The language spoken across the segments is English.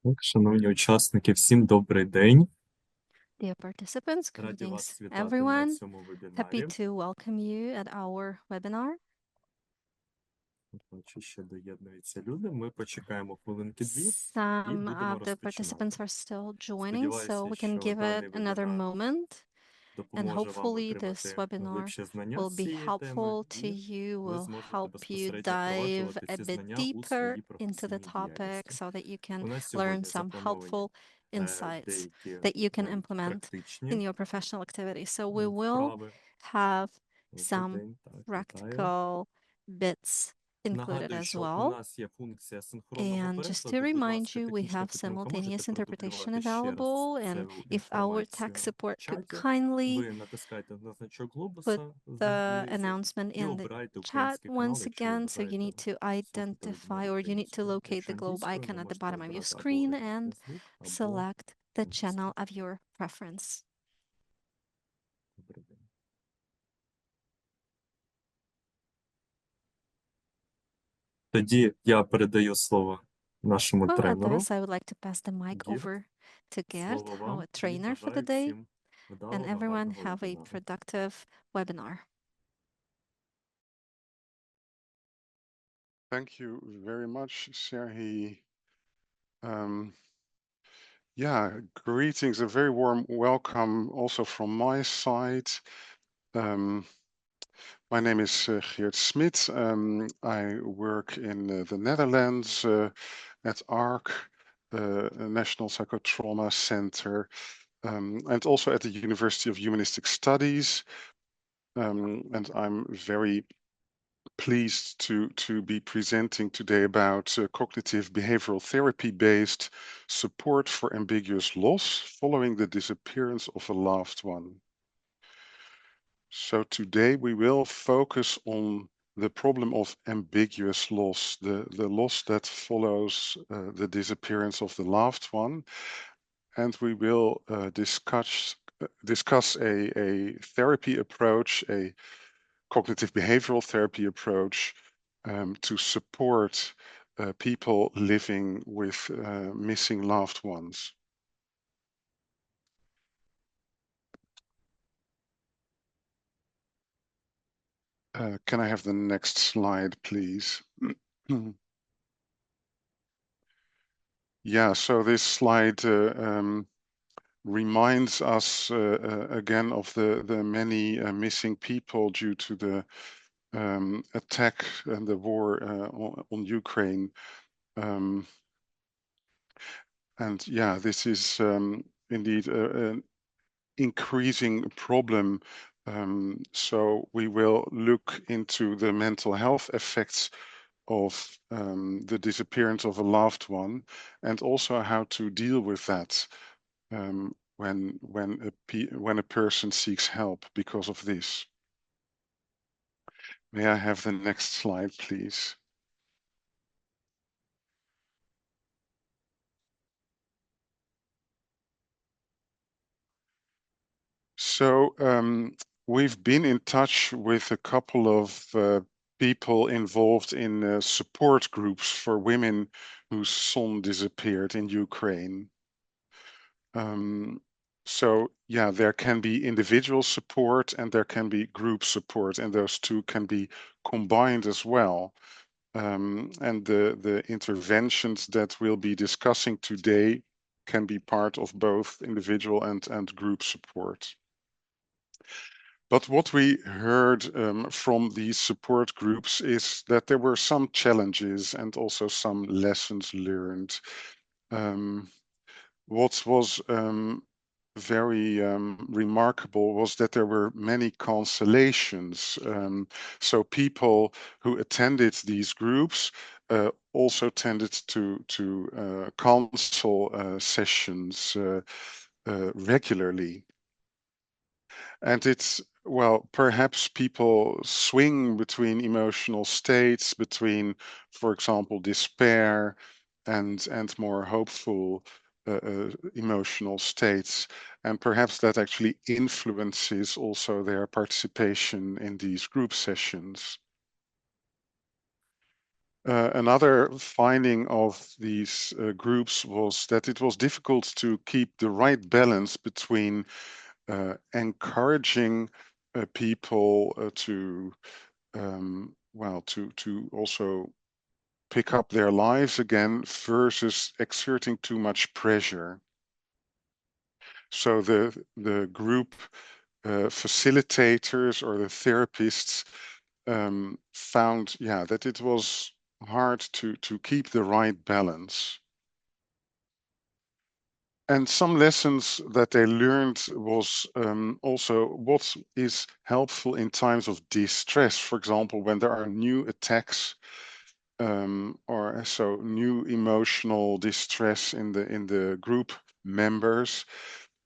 Так, шановні учасники, всім добрий день. Dear participants, Раді вас greetings вітати на everyone. цьому Happy вебінарі. to welcome you at our webinar. Бачу, ще доєднуються люди. Ми почекаємо хвилинки-дві і Some будемо of the розпочинати. participants are still joining, Сподіваюся, so we can що give даний it another вебінар moment. And допоможе вам hopefully this отримати webinar глибші знання will з be цієї теми, helpful to і you, ви will зможете help you безпосередньо dive впроваджувати a ці bit знання у deeper своїй into the професійній topic діяльності. so that you can У нас learn сьогодні some заплановані helpful insights деякі that you can навіть implement практичні in your professional activities. So we will вправи. have Добрий some день, так, вітаю. practical bits included Нагадую, as що у well. нас є функція синхронного And just to перекладу. Будь remind ласка, you, we технічна have підтримка simultaneous можете interpretation продублювати ще раз available. And цю if our tech інформацію support в could чаті. kindly Ви натискаєте на значок put глобуса the знизу announcement і in the обирайте chat український канал, once якщо ви again. So you бажаєте need to слухати identify, вебінар or you need to українською. locate Якщо the globe англійською, ви icon at the можете bottom of your обирати або screen оригінальний and звук, або select the англійською. channel of your preference. Добрий день. Тоді я передаю слово нашому Well, at тренеру. this, I would like to pass the mic Гірт, over to Geert, слово вам, our і trainer for the бажаю day, всім and вдалого, everyone гарного have a вебінару. productive webinar. Thank you very much, Serhi. Yeah, greetings, a very warm welcome also from my side. My name is Geert Smid. I work in the Netherlands at ARQ, a National Psychotrauma Center, and also at the University of Humanistic Studies. And I'm very pleased to be presenting today about cognitive behavioral therapy-based support for ambiguous loss following the disappearance of a loved one. So today we will focus on the problem of ambiguous loss, the loss that follows the disappearance of the loved one. And we will discuss a therapy approach, a cognitive behavioral therapy approach to support people living with missing loved ones. Can I have the next slide, please? Yeah, so this slide reminds us again of the many missing people due to the attack and the war on Ukraine. And yeah, this is indeed an increasing problem. So we will look into the mental health effects of the disappearance of a loved one, and also how to deal with that when a person seeks help because of this. May I have the next slide, please? So we've been in touch with a couple of people involved in support groups for women whose son disappeared in Ukraine. So yeah, there can be individual support and there can be group support, and those two can be combined as well. And the interventions that we'll be discussing today can be part of both individual and group support. But what we heard from these support groups is that there were some challenges and also some lessons learned. What was very remarkable was that there were many cancellations. So people who attended these groups also tended to cancel sessions regularly. And it's, well, perhaps people swing between emotional states, between, for example, despair and more hopeful emotional states. And perhaps that actually influences also their participation in these group sessions. Another finding of these groups was that it was difficult to keep the right balance between encouraging people to to also pick up their lives again versus exerting too much pressure. So the group facilitators or the therapists found, yeah, that it was hard to keep the right balance. And some lessons that they learned was also what is helpful in times of distress. For example, when there are new attacks or so new emotional distress in the group members.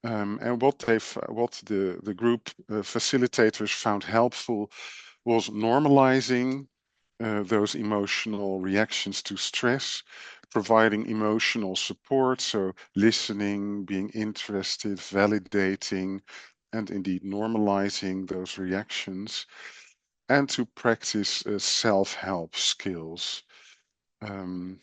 And what the group facilitators found helpful was normalizing those emotional reactions to stress, providing emotional support, so listening, being interested, validating, and indeed normalizing those reactions, and to practice self-help skills. Um,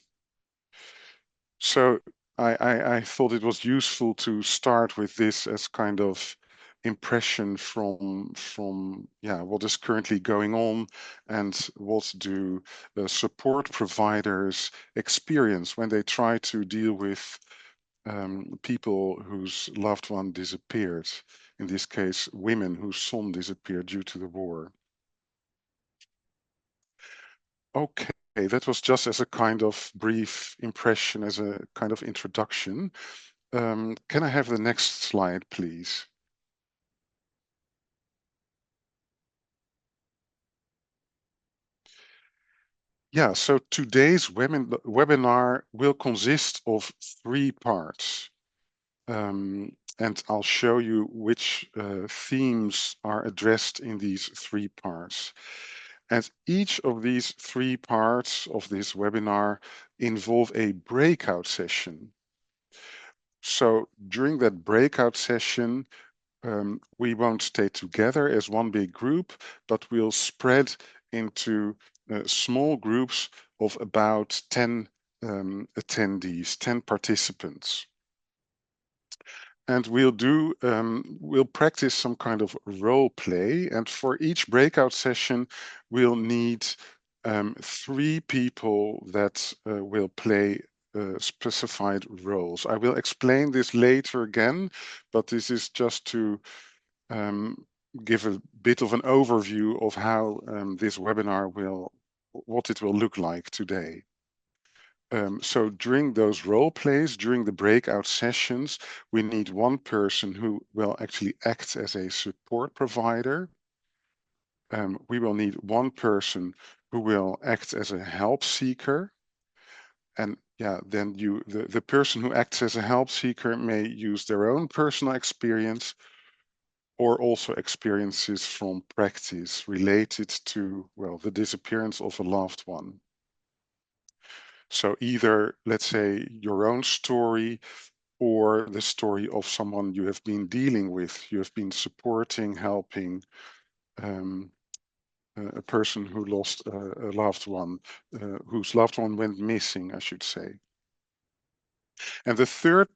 so I thought it was useful to start with this as kind of impression from yeah, what is currently going on and what do the support providers experience when they try to deal with people whose loved one disappeared. In this case, women whose son disappeared due to the war. Okay, that was just as a kind of brief impression, as a kind of introduction. Can I have the next slide, please? Yeah, so today's webinar will consist of 3 parts. And I'll show you which themes are addressed in these 3 parts. And each of these 3 parts of this webinar involve a breakout session. So during that breakout session, we won't stay together as one big group, but we'll spread into small groups of about 10 attendees, 10 participants. And we'll practice some kind of role play. And for each breakout session, we'll need 3 people that will play specified roles. I will explain this later again, but this is just to give a bit of an overview of how this webinar what it will look like today. So during those role plays, during the breakout sessions, we need one person who will actually act as a support provider. We will need one person who will act as a help seeker. And yeah, then the person who acts as a help seeker may use their own personal experience or also experiences from practice related to, well, the disappearance of a loved one. So either, let's say, your own story or the story of someone you have been dealing with, you have been supporting, helping a person who lost a loved one, whose loved one went missing, I should say. And the third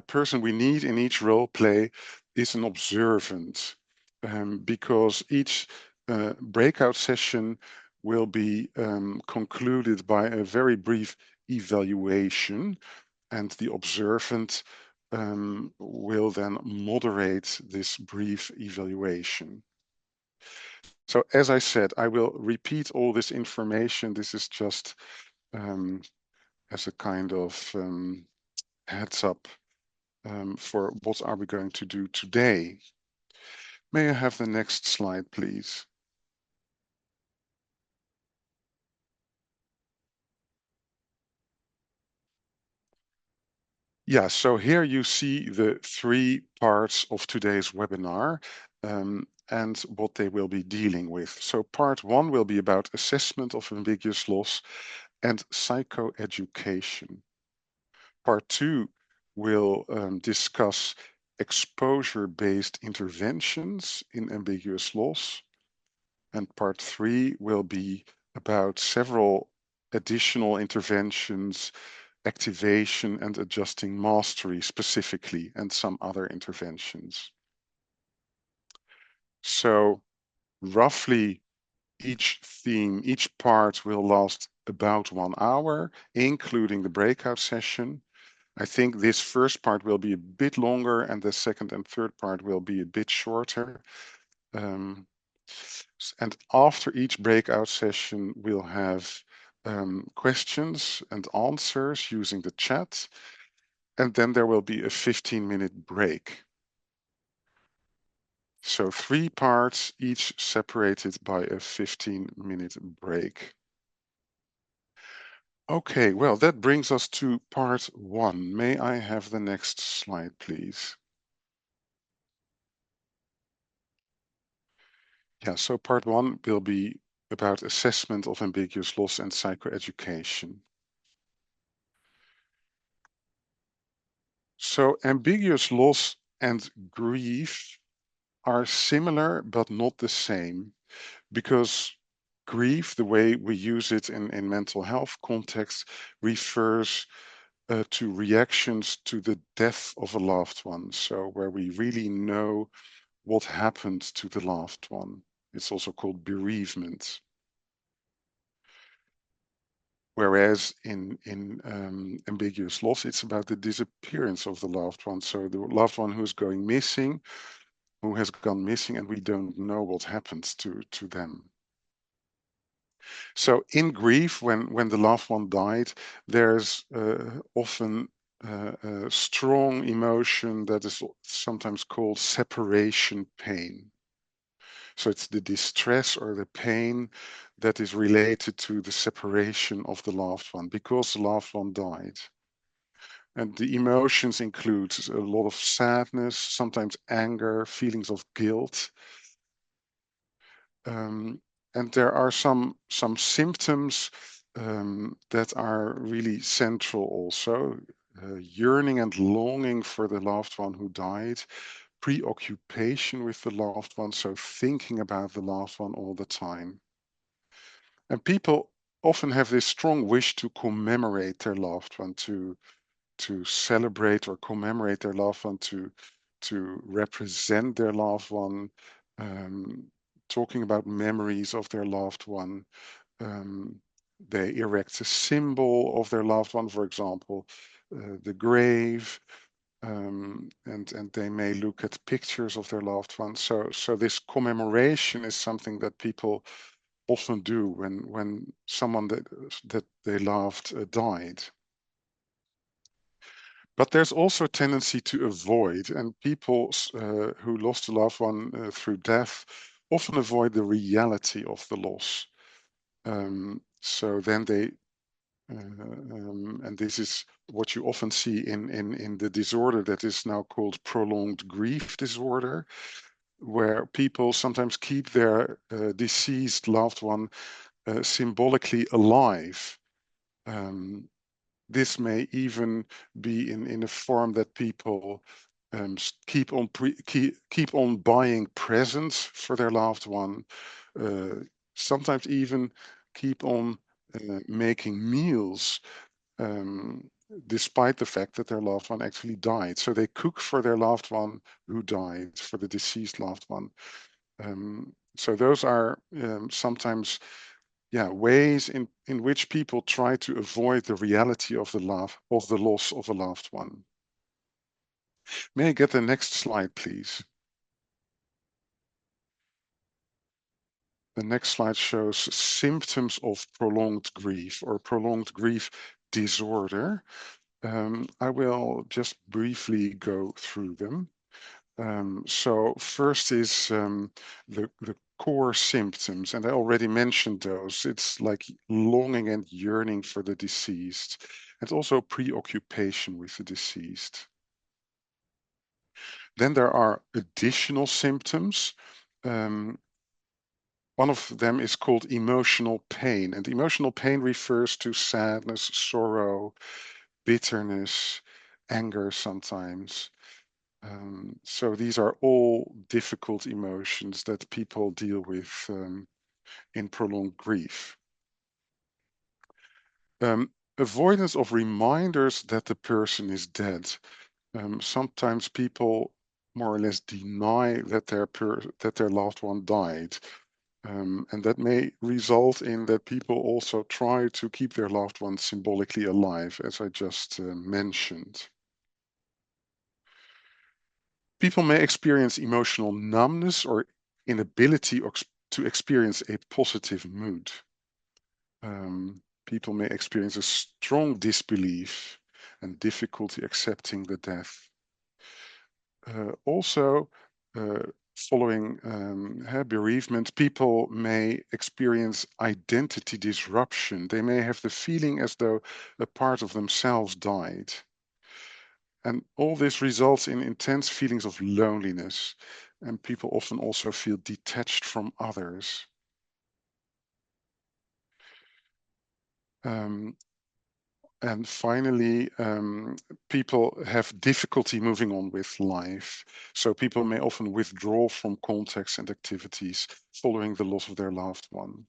person we need in each role play is an observant, because each breakout session will be concluded by a very brief evaluation, and the observant will then moderate this brief evaluation. So as I said, I will repeat all this information. This is just as a kind of heads up for what are we going to do today. May I have the next slide, please? Yeah, so here you see the 3 parts of today's webinar and what they will be dealing with. So part 1 will be about assessment of ambiguous loss and psychoeducation. Part 2 will discuss exposure-based interventions in ambiguous loss. And part 3 will be about several additional interventions, activation and adjusting mastery specifically, and some other interventions. So roughly each theme, each part will last about 1 hour, including the breakout session. I think this first part will be a bit longer and the second and third part will be a bit shorter. And after each breakout session, we'll have questions and answers using the chat. And then there will be a 15-minute break. So 3 parts, each separated by a 15-minute break. Okay, well, that brings us to part 1. May I have the next slide, please? Yeah, so part 1 will be about assessment of ambiguous loss and psychoeducation. So ambiguous loss and grief are similar but not the same, because grief, the way we use it in mental health context, refers to reactions to the death of a loved one. So where we really know what happened to the loved one. It's also called bereavement. Whereas in ambiguous loss, it's about the disappearance of the loved one. So the loved one who's going missing, who has gone missing, and we don't know what happens to them. So in grief, when the loved one died, there's often a strong emotion that is sometimes called separation pain. So it's the distress or the pain that is related to the separation of the loved one because the loved one died. And the emotions include a lot of sadness, sometimes anger, feelings of guilt. And there are some symptoms that are really central also. Yearning and longing for the loved one who died, preoccupation with the loved one, so thinking about the loved one all the time. And people often have this strong wish to commemorate their loved one, to celebrate or commemorate their loved one, to represent their loved one, talking about memories of their loved one. They erect a symbol of their loved one, for example, the grave, and they may look at pictures of their loved one. So this commemoration is something that people often do when someone that they loved died. But there's also a tendency to avoid, and people who lost a loved one through death often avoid the reality of the loss. So then they, and this is what you often see in the disorder that is now called prolonged grief disorder, where people sometimes keep their deceased loved one symbolically alive. This may even be in a form that people keep on buying presents for their loved one, sometimes even keep on making meals despite the fact that their loved one actually died. So they cook for their loved one who died, for the deceased loved one. So those are sometimes ways in which people try to avoid the reality of the loss of a loved one. May I get the next slide, please? The next slide shows symptoms of prolonged grief or prolonged grief disorder. I will just briefly go through them. So first is the core symptoms, and I already mentioned those. It's like longing and yearning for the deceased, and also preoccupation with the deceased. Then there are additional symptoms. One of them is called emotional pain, and emotional pain refers to sadness, sorrow, bitterness, anger sometimes. So these are all difficult emotions that people deal with in prolonged grief. Avoidance of reminders that the person is dead. Sometimes people more or less deny that their loved one died. And that may result in that people also try to keep their loved one symbolically alive, as I just mentioned. People may experience emotional numbness or inability to experience a positive mood. People may experience a strong disbelief and difficulty accepting the death. Also, following bereavement, people may experience identity disruption. They may have the feeling as though a part of themselves died. And all this results in intense feelings of loneliness. And people often also feel detached from others. And finally, people have difficulty moving on with life. So people may often withdraw from contacts and activities following the loss of their loved one.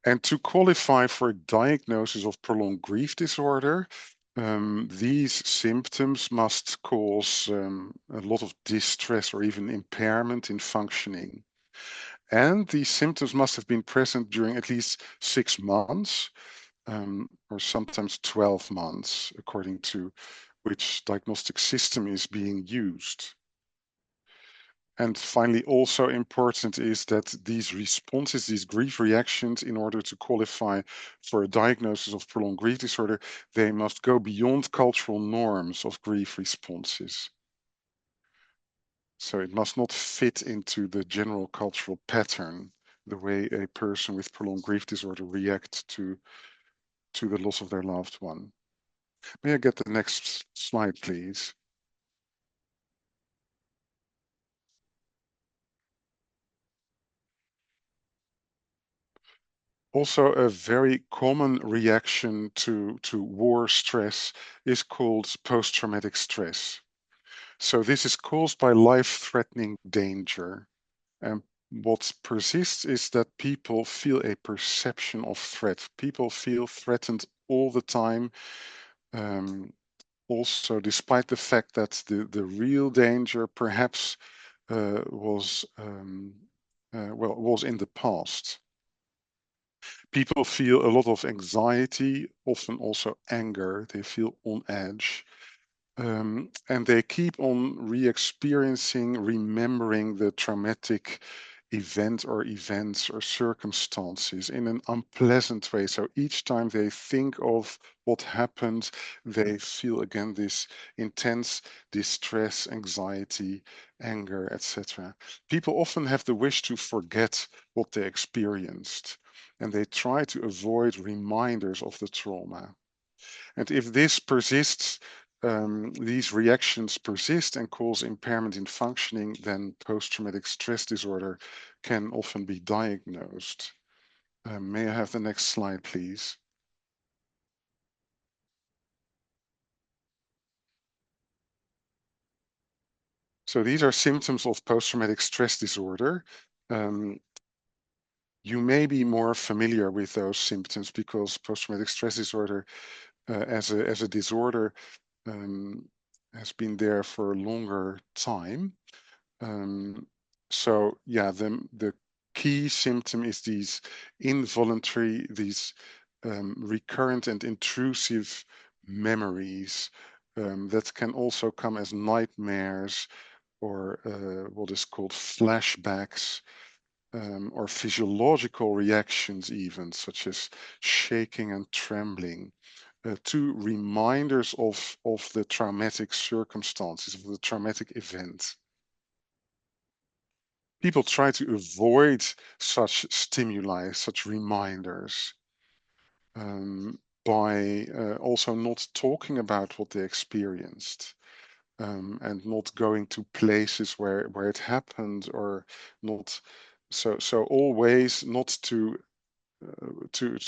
And to qualify for a diagnosis of prolonged grief disorder, these symptoms must cause a lot of distress or even impairment in functioning. And these symptoms must have been present during at least 6 months. Or sometimes 12 months, according to which diagnostic system is being used. And finally, also important is that these responses, these grief reactions, in order to qualify for a diagnosis of prolonged grief disorder, they must go beyond cultural norms of grief responses. So it must not fit into the general cultural pattern, the way a person with prolonged grief disorder reacts to the loss of their loved one. May I get the next slide, please? Also, a very common reaction to war stress is called post-traumatic stress. So this is caused by life-threatening danger. And what persists is that people feel a perception of threat. People feel threatened all the time. Also, despite the fact that the real danger perhaps was in the past. People feel a lot of anxiety, often also anger. They feel on edge. And they keep on re-experiencing, remembering the traumatic event or events or circumstances in an unpleasant way. So each time they think of what happened, they feel again this intense distress, anxiety, anger, etc. People often have the wish to forget what they experienced, and they try to avoid reminders of the trauma. And if this persists, these reactions persist and cause impairment in functioning, then post-traumatic stress disorder can often be diagnosed. May I have the next slide, please? So these are symptoms of post-traumatic stress disorder. You may be more familiar with those symptoms because post-traumatic stress disorder as a disorder has been there for a longer time. So yeah, the key symptom is these involuntary, these recurrent and intrusive memories that can also come as nightmares or what is called flashbacks or physiological reactions even, such as shaking and trembling. Two reminders of the traumatic circumstances, of the traumatic event. People try to avoid such stimuli, such reminders, by also not talking about what they experienced and not going to places where it happened, or not so always not to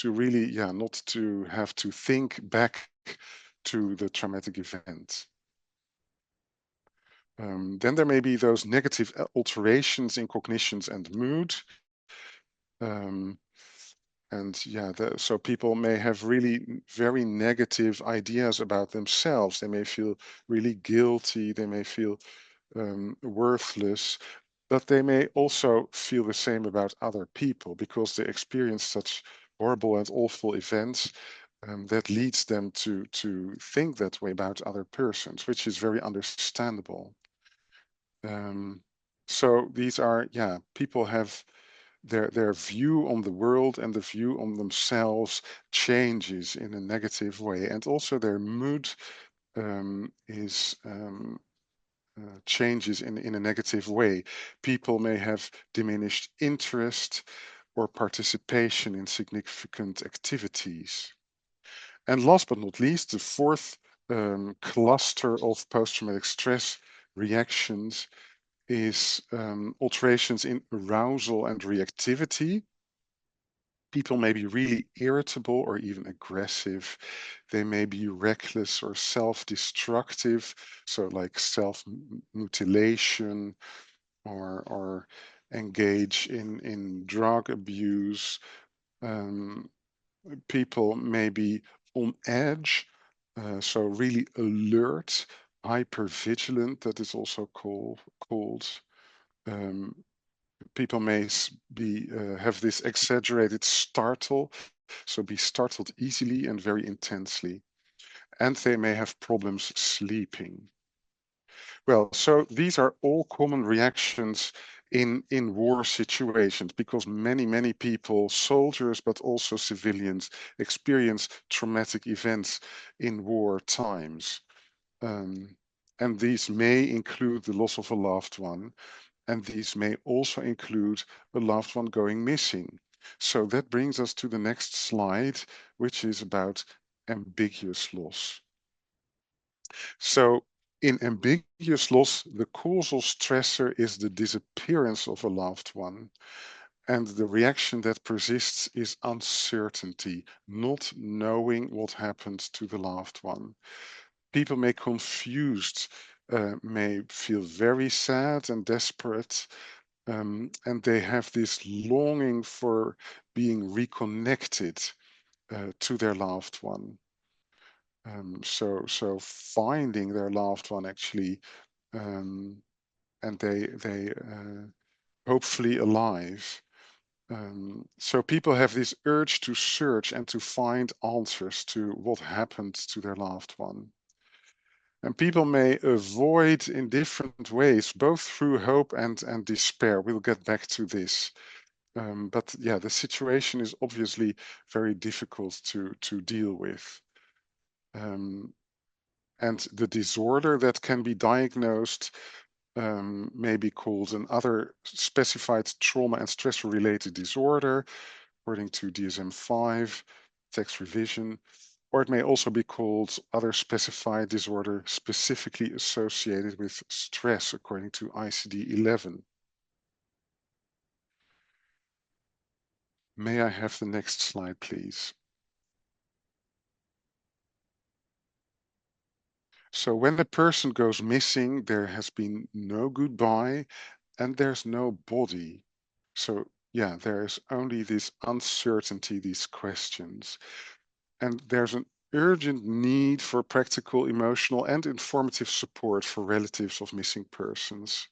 really not to have to think back to the traumatic event. Then there may be those negative alterations in cognitions and mood. And yeah, so people may have really very negative ideas about themselves. They may feel really guilty. They may feel worthless, but they may also feel the same about other people because they experience such horrible and awful events that leads them to think that way about other persons, which is very understandable. Um, so these are, yeah, people have their view on the world and the view on themselves changes in a negative way, and also their mood is changes in a negative way. People may have diminished interest or participation in significant activities. And last but not least, the fourth cluster of post-traumatic stress reactions is alterations in arousal and reactivity. People may be really irritable or even aggressive. They may be reckless or self-destructive, so like self-mutilation or engage in drug abuse. Um, People may be on edge, so really alert, hyper vigilant, that is also called. Um, People may be have this exaggerated startle, so be startled easily and very intensely, and they may have problems sleeping. Well, so these are all common reactions in war situations because many people, soldiers but also civilians, experience traumatic events in war times. Um, and these may include the loss of a loved one, and these may also include a loved one going missing. So that brings us to the next slide, which is about ambiguous loss. So in ambiguous loss, the causal stressor is the disappearance of a loved one. And the reaction that persists is uncertainty, not knowing what happened to the loved one. People may confused, may feel very sad and desperate, and they have this longing for being reconnected to their loved one. So finding their loved one actually, and they hopefully alive. So people have this urge to search and to find answers to what happened to their loved one. And people may avoid in different ways, both through hope and despair. We'll get back to this. But yeah, the situation is obviously very difficult to deal with. And the disorder that can be diagnosed may be called another specified trauma and stress related disorder, according to DSM-5 text revision, or it may also be called other specified disorder specifically associated with stress, according to ICD-11. May I have the next slide, please? So when a person goes missing, there has been no goodbye and there's no body. So yeah, there's only this uncertainty, these questions. And there's an urgent need for practical, emotional, and informative support for relatives of missing persons.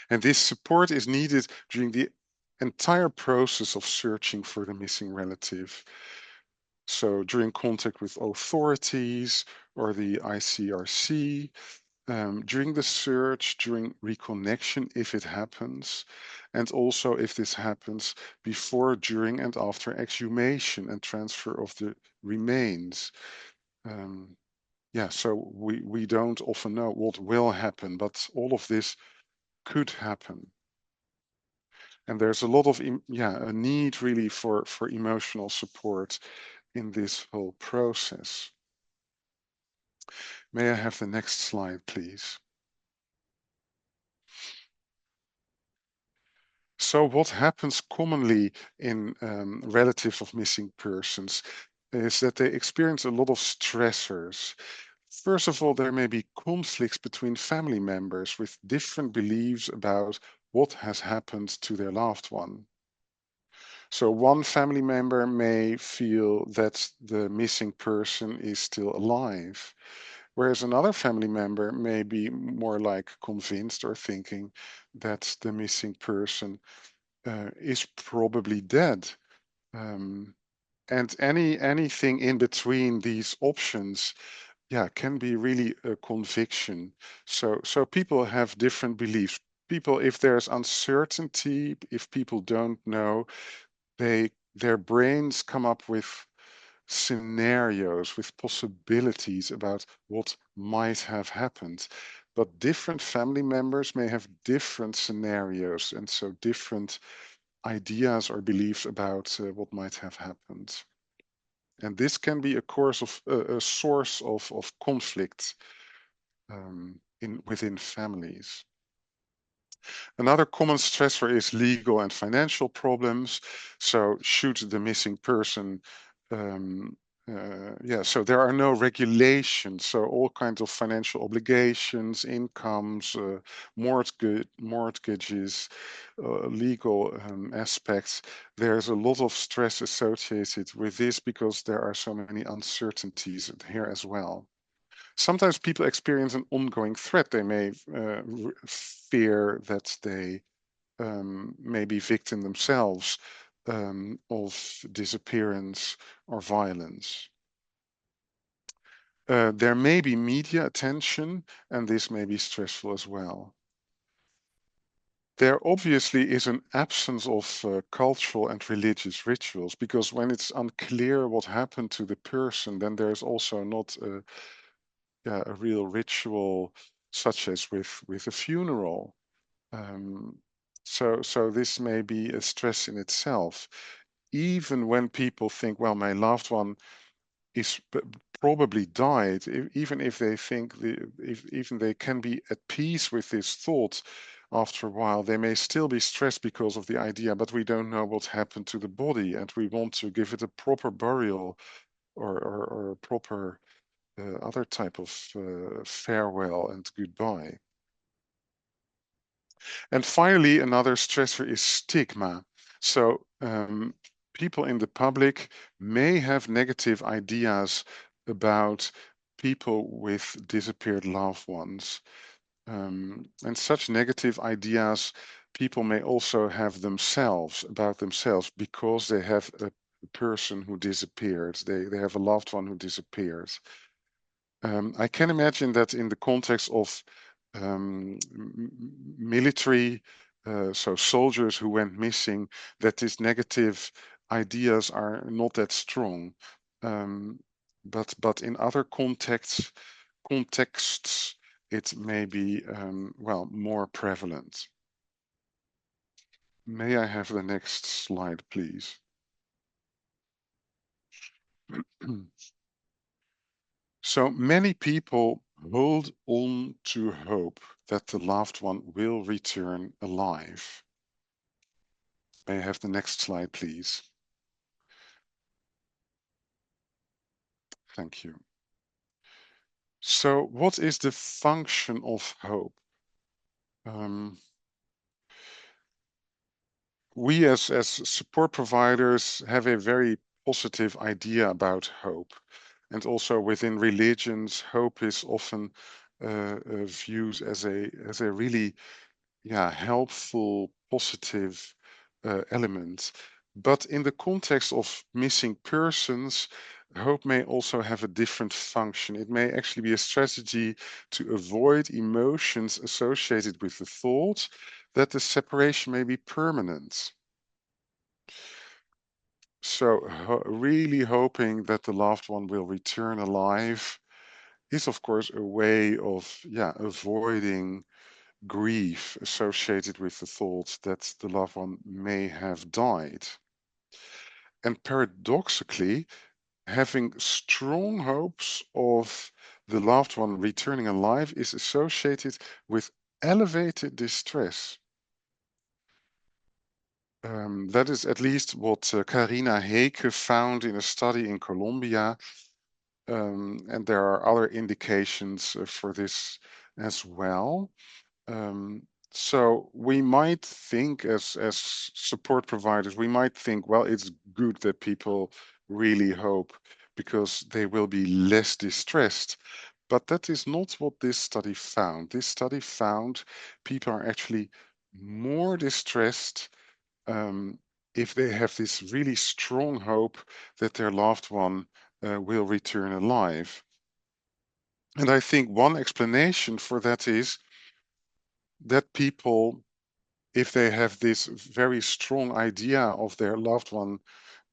And this support is needed during the entire process of searching for the missing relative. So during contact with authorities or the ICRC, during the search, during reconnection, if it happens, and also if this happens before, during, and after exhumation and transfer of the remains. Yeah, so we don't often know what will happen, but all of this could happen. And there's a lot of, a need really for emotional support in this whole process. May I have the next slide, please? So what happens commonly in relatives of missing persons is that they experience a lot of stressors. First of all, there may be conflicts between family members with different beliefs about what has happened to their loved one. So one family member may feel that the missing person is still alive, whereas another family member may be more like convinced or thinking that the missing person is probably dead. And anything in between these options, yeah, can be really a conviction. So people have different beliefs. People, if there's uncertainty, if people don't know, their brains come up with scenarios, with possibilities about what might have happened. But different family members may have different scenarios, and so different ideas or beliefs about what might have happened. And this can be a source of conflict within families. Another common stressor is legal and financial problems. So should the missing person, so there are no regulations. So all kinds of financial obligations, incomes, mortgages, legal aspects. There's a lot of stress associated with this because there are so many uncertainties here as well. Sometimes people experience an ongoing threat. They may fear that they may be victim themselves of disappearance or violence. There may be media attention, and this may be stressful as well. There obviously is an absence of cultural and religious rituals, because when it's unclear what happened to the person, then there's also not a real ritual such as with a funeral. So this may be a stress in itself. Even when people think, well, my loved one is probably died, even if they think even they can be at peace with this thought, after a while they may still be stressed because of the idea, but we don't know what happened to the body, and we want to give it a proper burial or a proper other type of farewell and goodbye. And finally, another stressor is stigma. So people in the public may have negative ideas about people with disappeared loved ones. And such negative ideas people may also have themselves, about themselves, because they have a person who disappeared. They have a loved one who disappeared. I can imagine that in the context of military, so soldiers who went missing, that these negative ideas are not that strong. But in other contexts, it may be well, more prevalent. May I have the next slide, please? So many people hold on to hope that the loved one will return alive. May I have the next slide, please? Thank you. So what is the function of hope? We as support providers have a very positive idea about hope. And also within religions, hope is often viewed as a really helpful, positive element. But in the context of missing persons, hope may also have a different function. It may actually be a strategy to avoid emotions associated with the thought that the separation may be permanent. So really hoping that the loved one will return alive is of course a way of avoiding grief associated with the thought that the loved one may have died. And paradoxically, having strong hopes of the loved one returning alive is associated with elevated distress. That is at least what Carina Heeke found in a study in Colombia. And there are other indications for this as well. So we might think as support providers, we might think, well, it's good that people really hope because they will be less distressed. But that is not what this study found. This study found people are actually more distressed if they have this really strong hope that their loved one will return alive. And I think one explanation for that is that people, if they have this very strong idea of their loved one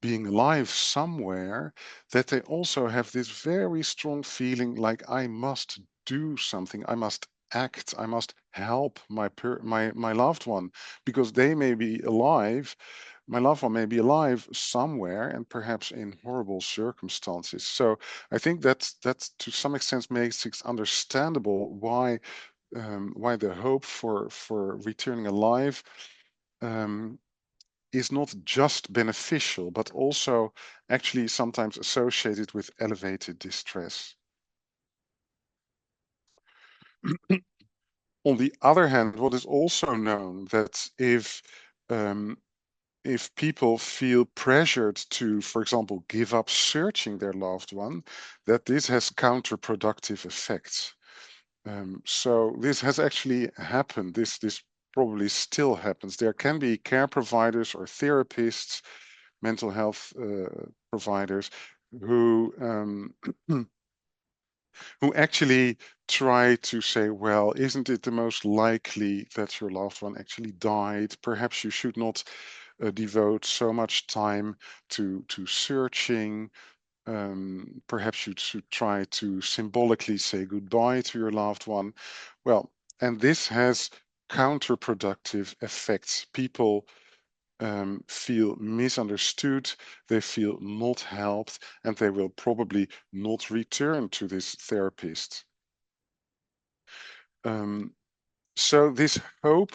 being alive somewhere, that they also have this very strong feeling like I must do something, I must act, I must help my loved one because they may be alive. My loved one may be alive somewhere and perhaps in horrible circumstances. So I think that to some extent makes it understandable why the hope for returning alive is not just beneficial, but also actually sometimes associated with elevated distress. On the other hand, what is also known that if people feel pressured to, for example, give up searching their loved one, that this has counterproductive effects. So this has actually happened. This probably still happens. There can be care providers or therapists, mental health providers who who actually try to say, well, isn't it the most likely that your loved one actually died? Perhaps you should not devote so much time to searching. Perhaps you should try to symbolically say goodbye to your loved one. Well, and this has counterproductive effects. People feel misunderstood, they feel not helped, and they will probably not return to this therapist. So this hope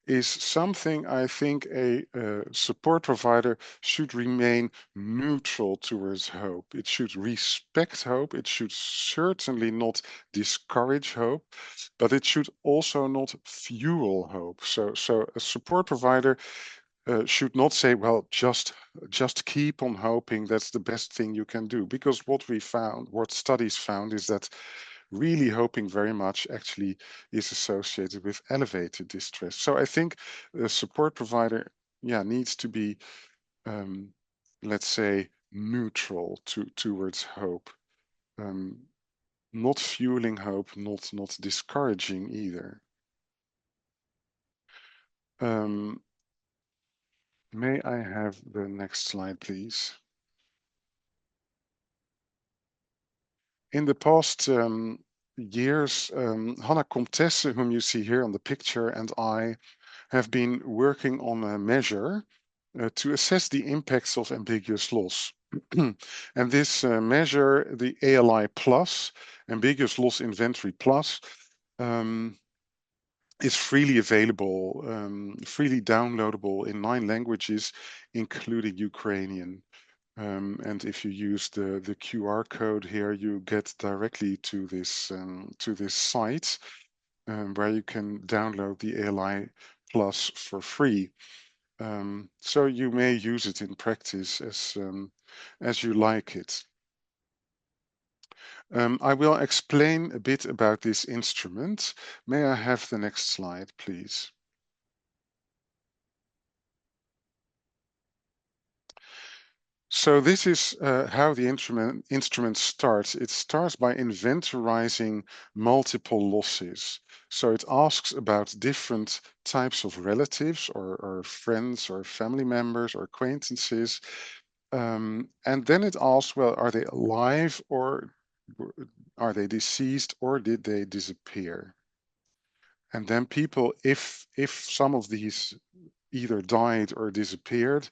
is something I think a support provider should remain neutral towards hope. It should respect hope. It should certainly not discourage hope, but it should also not fuel hope. So a support provider should not say, well, just keep on hoping. That's the best thing you can do. Because what studies found is that really hoping very much actually is associated with elevated distress. So I think a support provider, yeah, needs to be, let's say, neutral towards hope, not fueling hope, not discouraging either. May I have the next slide, please? In the past years, Hannah Comtesse, whom you see here on the picture, and I have been working on a measure to assess the impacts of ambiguous loss. And this measure, the ALI Plus, Ambiguous Loss Inventory Plus, is freely available, freely downloadable in 9 languages, including Ukrainian. And if you use the QR code here, you get directly to this site where you can download the ALI Plus for free. So you may use it in practice as you like it. I will explain a bit about this instrument. May I have the next slide, please? So this is how the instrument starts. It starts by inventorizing multiple losses. So it asks about different types of relatives or friends or family members or acquaintances. And then it asks, well, are they alive or are they deceased or did they disappear? And then people, if some of these either died or disappeared,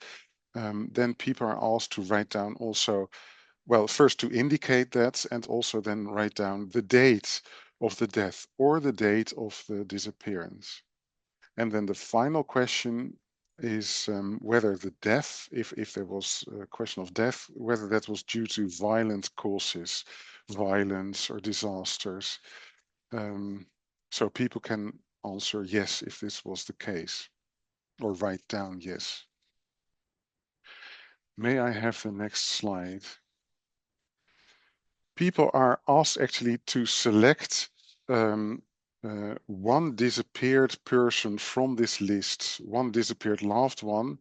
then people are asked to write down also, well, first to indicate that and also then write down the date of the death or the date of the disappearance. And then the final question is whether the death, if there was a question of death, whether that was due to violent causes, violence or disasters. So people can answer yes if this was the case, or write down yes. May I have the next slide? People are asked actually to select one disappeared person from this list, one disappeared loved one,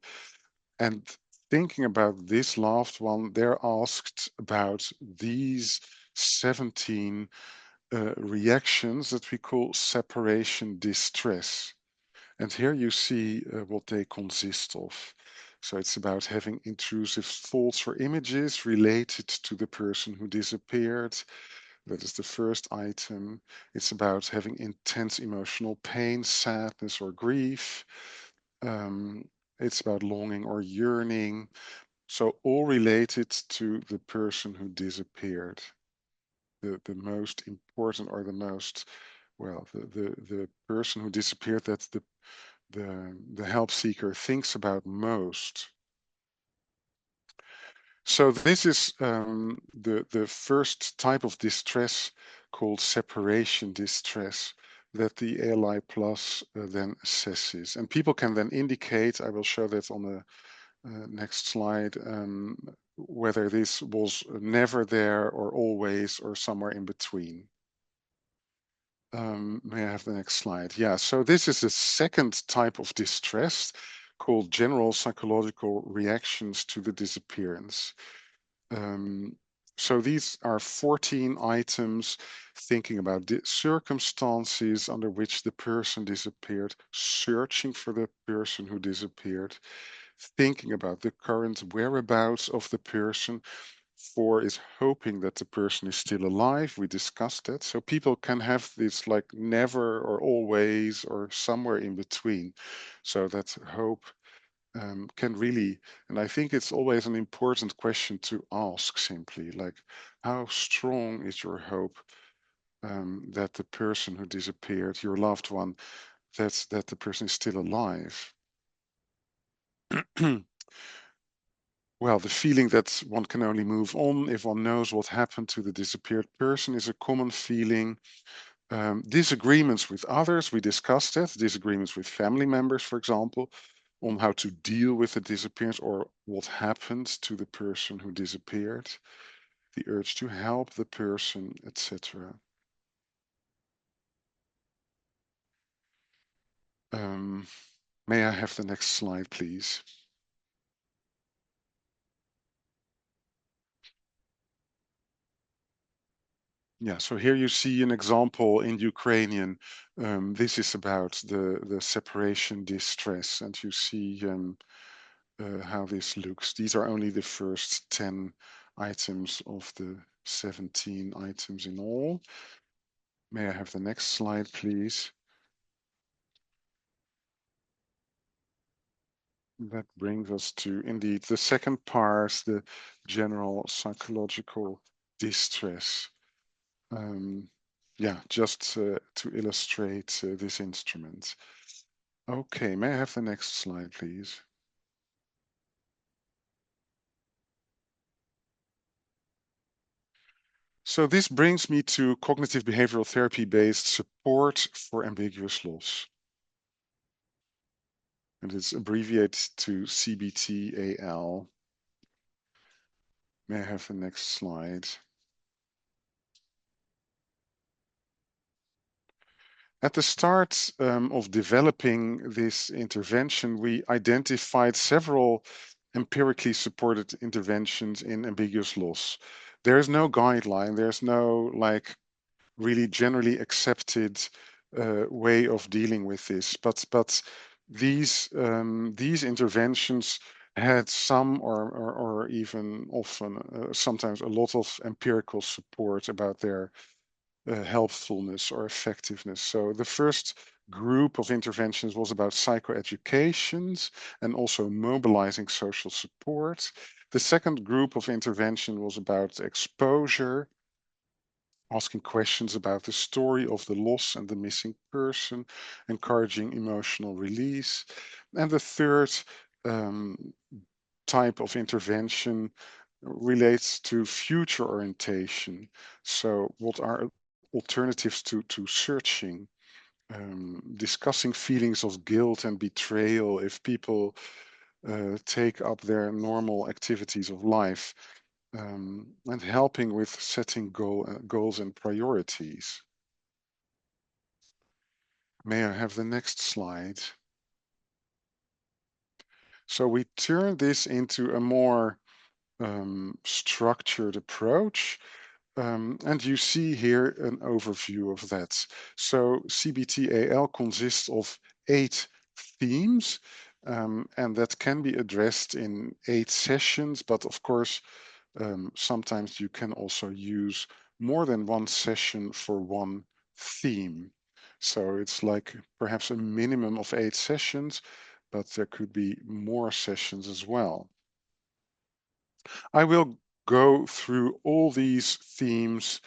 and thinking about this loved one, they're asked about these 17 reactions that we call separation distress. And here you see what they consist of. So it's about having intrusive thoughts or images related to the person who disappeared. That is the first item. It's about having intense emotional pain, sadness, or grief. It's about longing or yearning. So all related to the person who disappeared. The most important or the most, well, the person who disappeared, that's the help seeker thinks about most. So this is the first type of distress called separation distress that the ALI Plus then assesses. And people can then indicate, I will show that on the next slide, whether this was never there or always or somewhere in between. May I have the next slide? Yeah, so this is the second type of distress called general psychological reactions to the disappearance. So these are 14 items thinking about the circumstances under which the person disappeared, searching for the person who disappeared, thinking about the current whereabouts of the person. 4 is hoping that the person is still alive. We discussed that. So people can have this like never or always or somewhere in between. So that hope can really, and I think it's always an important question to ask simply, like, how strong is your hope that the person who disappeared, your loved one, that the person is still alive? Well, the feeling that one can only move on if one knows what happened to the disappeared person is a common feeling. Disagreements with others, we discussed that, disagreements with family members, for example, on how to deal with the disappearance or what happened to the person who disappeared, the urge to help the person, etc. May I have the next slide, please? Yeah, so here you see an example in Ukrainian. This is about the separation distress, and you see how this looks. These are only the first 10 items of the 17 items in all. May I have the next slide, please? That brings us to, indeed, the second part, the general psychological distress. Yeah, just to illustrate this instrument. Okay, may I have the next slide, please? So this brings me to cognitive behavioral therapy-based support for ambiguous loss. And it's abbreviated to CBT-AL. May I have the next slide? At the start of developing this intervention, we identified several empirically supported interventions in ambiguous loss. There is no guideline, there's no like really generally accepted way of dealing with this, but these interventions had some or even often sometimes a lot of empirical support about their helpfulness or effectiveness. So the first group of interventions was about psychoeducations and also mobilizing social support. The second group of intervention was about exposure, asking questions about the story of the loss and the missing person, encouraging emotional release. And the third type of intervention relates to future orientation. So what are alternatives to searching? discussing feelings of guilt and betrayal if people take up their normal activities of life, and helping with setting goals and priorities. May I have the next slide? So we turn this into a more structured approach. And you see here an overview of that. So CBT-AL consists of 8 themes, and that can be addressed in 8 sessions, but of course, sometimes you can also use more than one session for one theme. So it's like perhaps a minimum of 8 sessions, but there could be more sessions as well. I will go through all these themes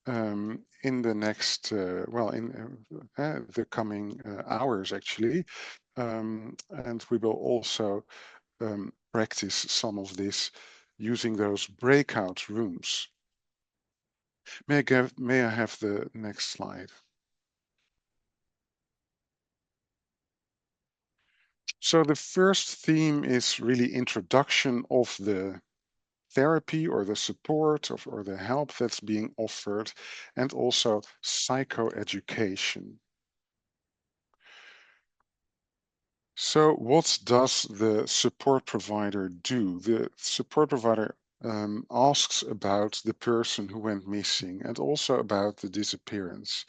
in the next, in the coming hours actually. And we will also practice some of this using those breakout rooms. May I have the next slide? So the first theme is really introduction of the therapy or the support or the help that's being offered, and also psychoeducation. So what does the support provider do? The support provider asks about the person who went missing and also about the disappearance.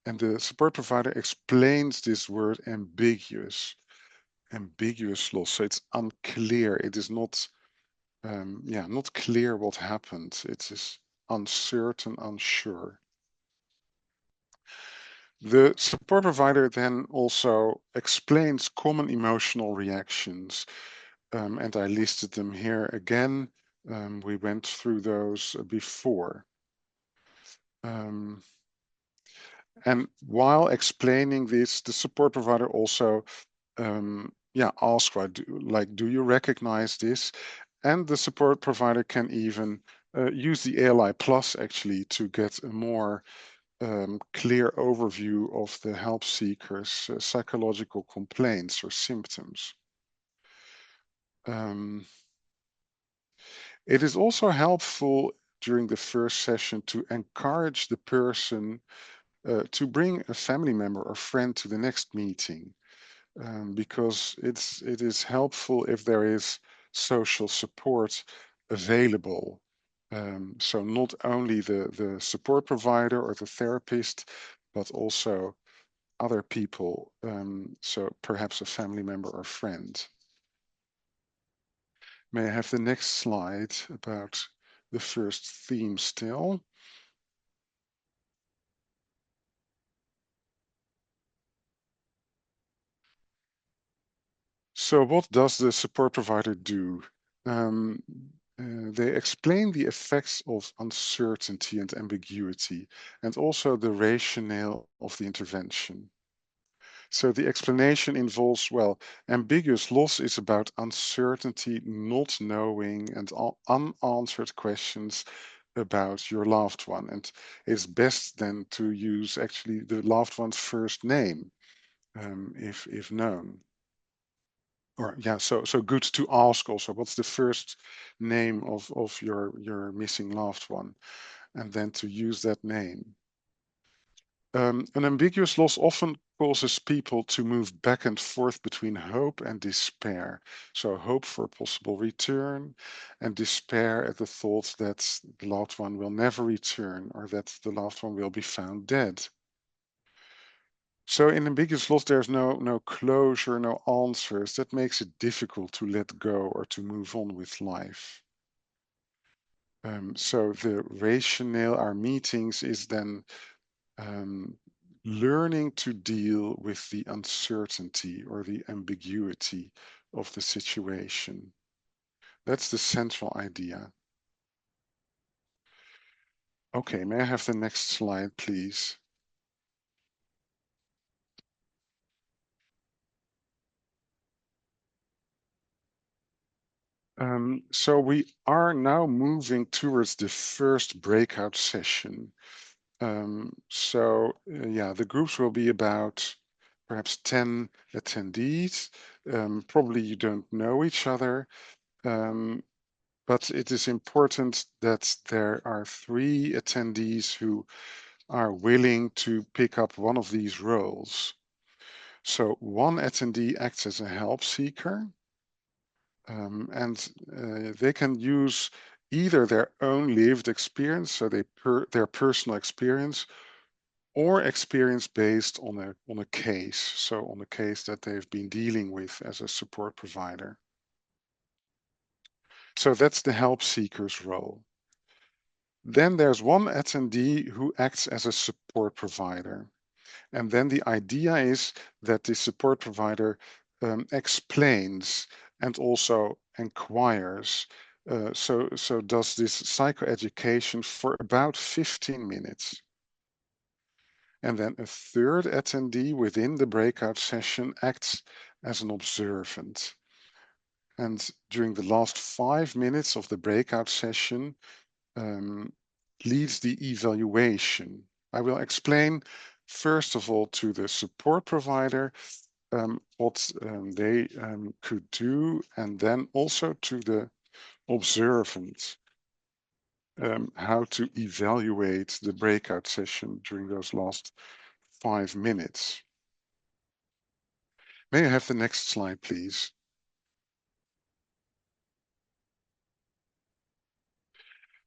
And the support provider explains this word ambiguous loss. So it's unclear. It is not, not clear what happened. It is uncertain, unsure. The support provider then also explains common emotional reactions, and I listed them here again. We went through those before. And while explaining this, the support provider also asks, do you recognize this? And the support provider can even use the ALI Plus actually to get a more clear overview of the help seeker's psychological complaints or symptoms. It is also helpful during the first session to encourage the person to bring a family member or friend to the next meeting, because it is helpful if there is social support available. So not only the support provider or the therapist, but also other people, so perhaps a family member or friend. May I have the next slide about the first theme still? So what does the support provider do? They explain the effects of uncertainty and ambiguity, and also the rationale of the intervention. So the explanation involves, ambiguous loss is about uncertainty, not knowing, and unanswered questions about your loved one. And it's best then to use actually the loved one's first name, if known. Or so good to ask also, what's the first name of your missing loved one, and then to use that name. An ambiguous loss often causes people to move back and forth between hope and despair. So hope for a possible return, and despair at the thought that the loved one will never return, or that the loved one will be found dead. So in ambiguous loss, there's no closure, no answers. That makes it difficult to let go or to move on with life. So the rationale, our meetings, is then learning to deal with the uncertainty or the ambiguity of the situation. That's the central idea. Okay, may I have the next slide, please? So we are now moving towards the first breakout session. Yeah, the groups will be about perhaps 10 attendees. Probably you don't know each other, but it is important that there are 3 attendees who are willing to pick up one of these roles. So one attendee acts as a help seeker, and they can use either their own lived experience, so their personal experience, or experience based on a case, so on a case that they've been dealing with as a support provider. So that's the help seeker's role. Then there's one attendee who acts as a support provider. And then the idea is that the support provider explains and also inquires. So does this psychoeducation for about 15 minutes. And then a third attendee within the breakout session acts as an observant. And during the last 5 minutes of the breakout session, leads the evaluation. I will explain first of all to the support provider what they could do, and then also to the observant how to evaluate the breakout session during those last 5 minutes. May I have the next slide, please?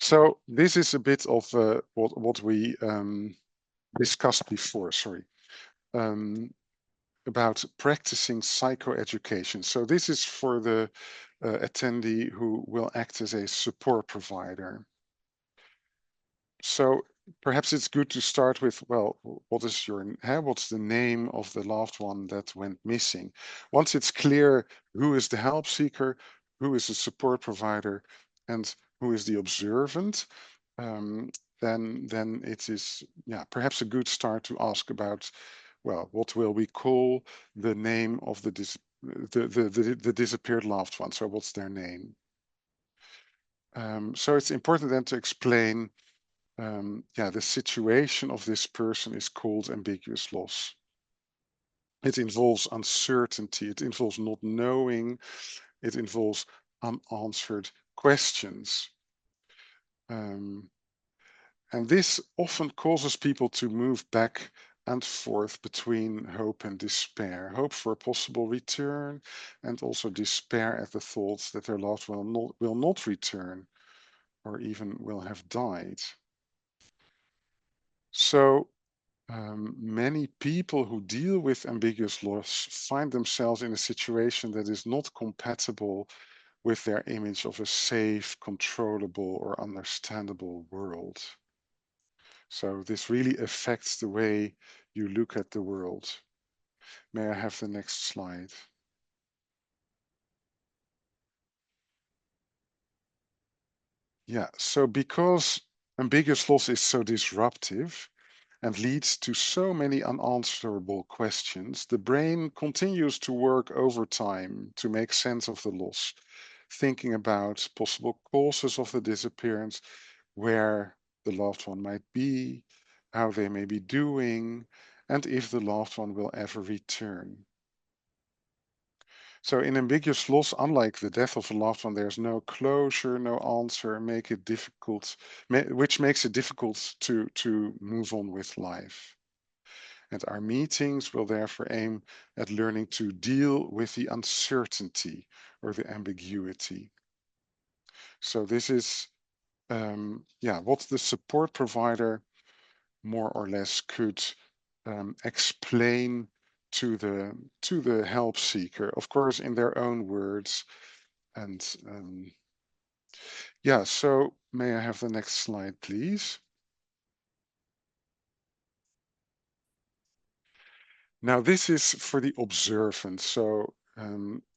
So this is a bit of what we discussed before, sorry, about practicing psychoeducation. So this is for the attendee who will act as a support provider. So perhaps it's good to start with, well, what's the name of the loved one that went missing? Once it's clear who is the help seeker, who is the support provider, and who is the observant, then it is, yeah, perhaps a good start to ask about, well, what will we call the name of the disappeared loved one? So what's their name? So it's important then to explain the situation of this person is called ambiguous loss. It involves uncertainty, it involves not knowing, it involves unanswered questions. And this often causes people to move back and forth between hope and despair. Hope for a possible return, and also despair at the thoughts that their loved one will not return, or even will have died. So many people who deal with ambiguous loss find themselves in a situation that is not compatible with their image of a safe, controllable, or understandable world. So this really affects the way you look at the world. May I have the next slide? Yeah, so because ambiguous loss is so disruptive and leads to so many unanswerable questions, the brain continues to work overtime to make sense of the loss, thinking about possible causes of the disappearance, where the loved one might be, how they may be doing, and if the loved one will ever return. So in ambiguous loss, unlike the death of a loved one, there's no closure, no answer, which makes it difficult to move on with life. And our meetings will therefore aim at learning to deal with the uncertainty or the ambiguity. So this is, what the support provider more or less could explain to the help seeker, of course, in their own words. And so may I have the next slide, please? Now this is for the observant. So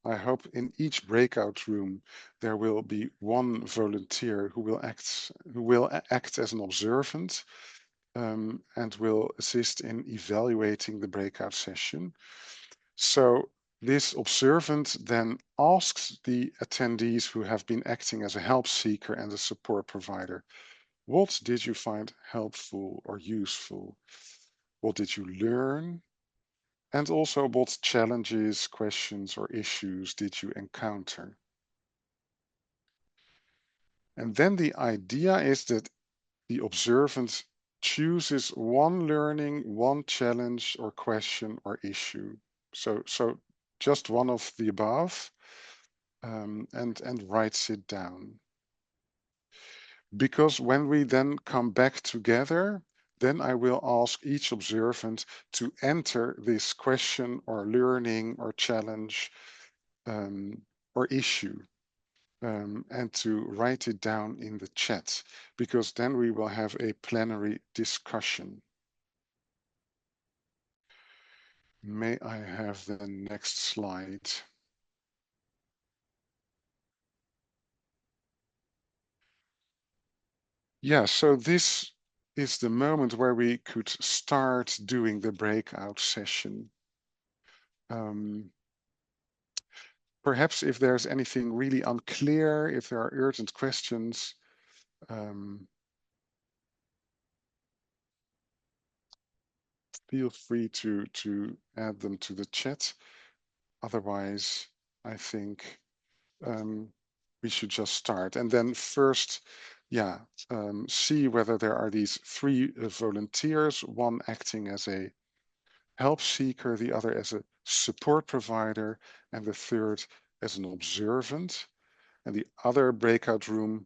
I hope in each breakout room there will be one volunteer who will act as an observant and will assist in evaluating the breakout session. So this observant then asks the attendees who have been acting as a help seeker and a support provider What did you find helpful or useful? What did you learn? And also, what challenges, questions, or issues did you encounter? And then the idea is that the observant chooses one learning, one challenge or question or issue. So just one of the above, and writes it down. Because when we then come back together, then I will ask each observant to enter this question or learning or challenge or issue, and to write it down in the chat, because then we will have a plenary discussion. May I have the next slide? Yeah, so this is the moment where we could start doing the breakout session. Perhaps if there's anything really unclear, if there are urgent questions, feel free to add them to the chat. Otherwise, I think we should just start. And then first, yeah, see whether there are these three volunteers, one acting as a help seeker, the other as a support provider, and the third as an observant. And the other breakout room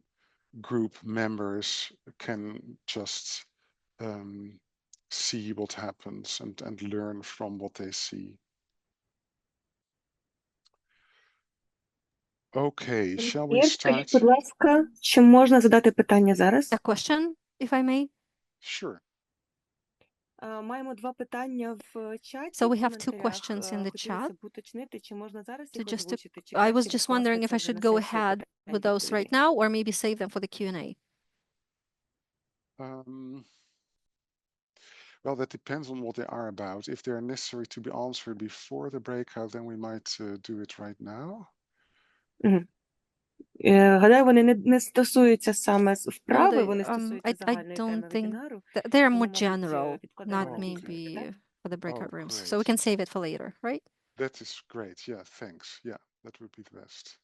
group members can just see what happens and learn from what they see. Okay, shall we start? Будь ласка, чи можна задати питання зараз? A question, if I may. Sure. Маємо два питання в чаті. So в we have two коментарях. questions in the Хотілося chat. б уточнити, чи можна зараз So їх just to, озвучити, чи I was краще just wondering if відкласти I це вже should на go сесію ahead with those right now, or maybe save them for the Q&A. Well, that depends on what they are about. If they're necessary to be answered before the breakout, then we might do it right now. Гадаю, вони не стосуються саме вправи, No, вони I стосуються загальної don't теми think вебінару. they're more Тому, мабуть, general, відкладемо not на пізніше, maybe так? for the breakout rooms. Great. So we can save it for later, right? That is great. Yeah, thanks. Yeah, that would be the best.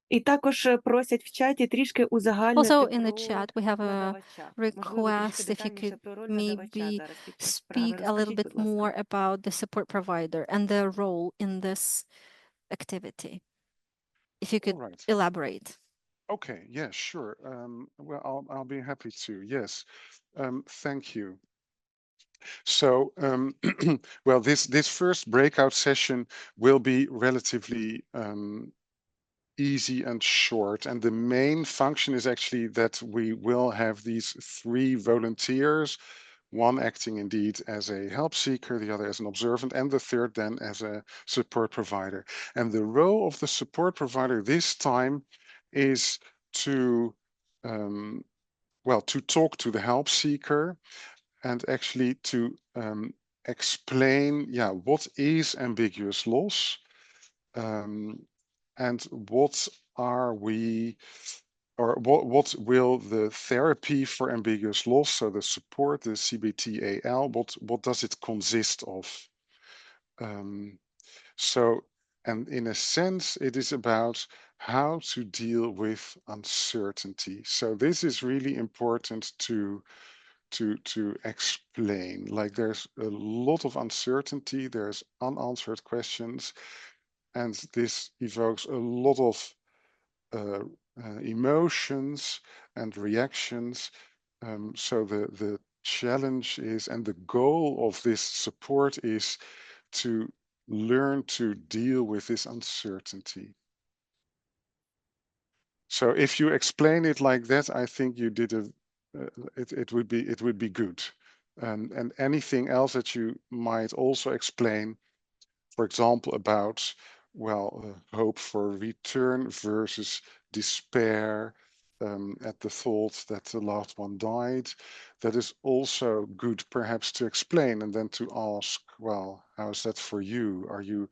І також просять в чаті трішки узагальнити Also in the про chat, we have a надавача. Можливо, трішки request if you детальніше could про роль надавача maybe зараз під час вправи. speak a little Розкажіть, bit будь ласка. more about the support provider and their role in this activity. If you could elaborate. Okay, yeah, sure. Well, I'll be happy to. Yes, thank you. So, well, this first breakout session will be relatively easy and short. And the main function is actually that we will have these three volunteers, one acting indeed as a help seeker, the other as an observant, and the third then as a support provider. And the role of the support provider this time is to, well, to talk to the help seeker and actually to explain, yeah, what is ambiguous loss, and what are we, or what will the therapy for ambiguous loss, so the support, the CBT-AL, what does it consist of? So, and in a sense, it is about how to deal with uncertainty. So this is really important to explain. Like there's a lot of uncertainty, there's unanswered questions, and this evokes a lot of emotions and reactions. So the challenge is, and the goal of this support is to learn to deal with this uncertainty. So if you explain it like that, I think you did it would be good. And anything else that you might also explain, for example, about, well, hope for return versus despair at the thought that the loved one died. That is also good perhaps to explain, and then to ask, well, how is that for you? Are you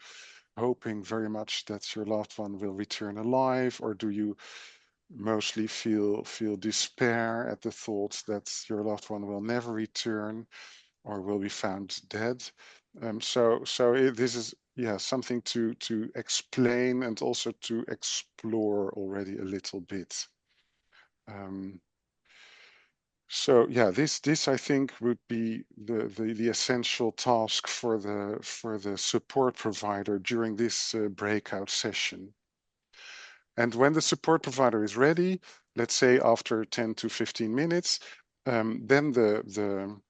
hoping very much that your loved one will return alive, or do you mostly feel despair at the thought that your loved one will never return or will be found dead. This is something to explain and also to explore already a little bit. This I think would be the essential task for the support provider during this breakout session. And when the support provider is ready, let's say after 10 to 15 minutes, then the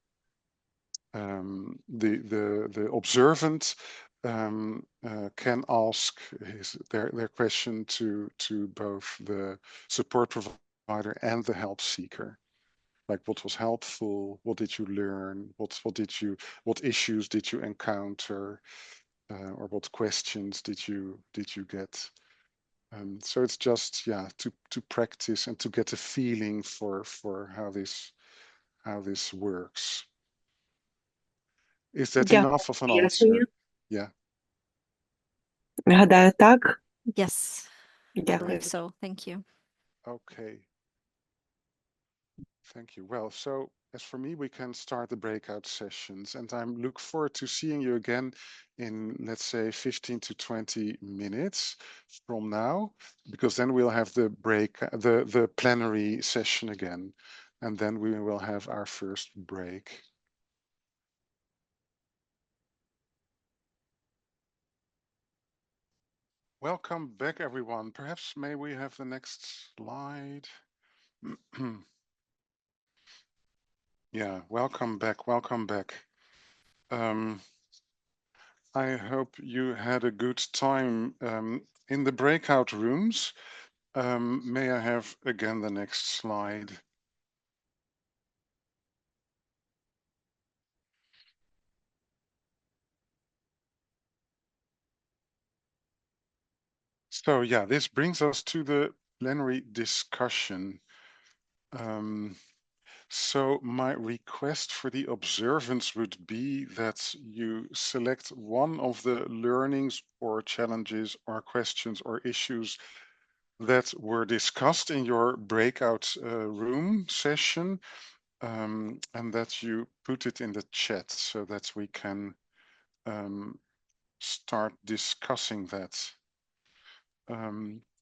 observant can ask their question to both the support provider and the help seeker. Like, what was helpful? What did you learn? What issues did you encounter? Or what questions did you get? So it's just to practice and to get a feeling for how this works. Is that enough of an answer? Yeah. Гадаю, так. Yes, I believe so. Thank you. Okay. Thank you. Well, so as for me, we can start the breakout sessions, and I look forward to seeing you again in, let's say, 15 to 20 minutes from now, because then we'll have the plenary session again, and then we will have our first break. Welcome back, everyone. Perhaps may we have the next slide? Yeah, welcome back. Welcome back. I hope you had a good time in the breakout rooms. May I have again the next slide? So yeah, this brings us to the plenary discussion. So my request for the observance would be that you select one of the learnings or challenges or questions or issues that were discussed in your breakout room session, and that you put it in the chat so that we can start discussing that.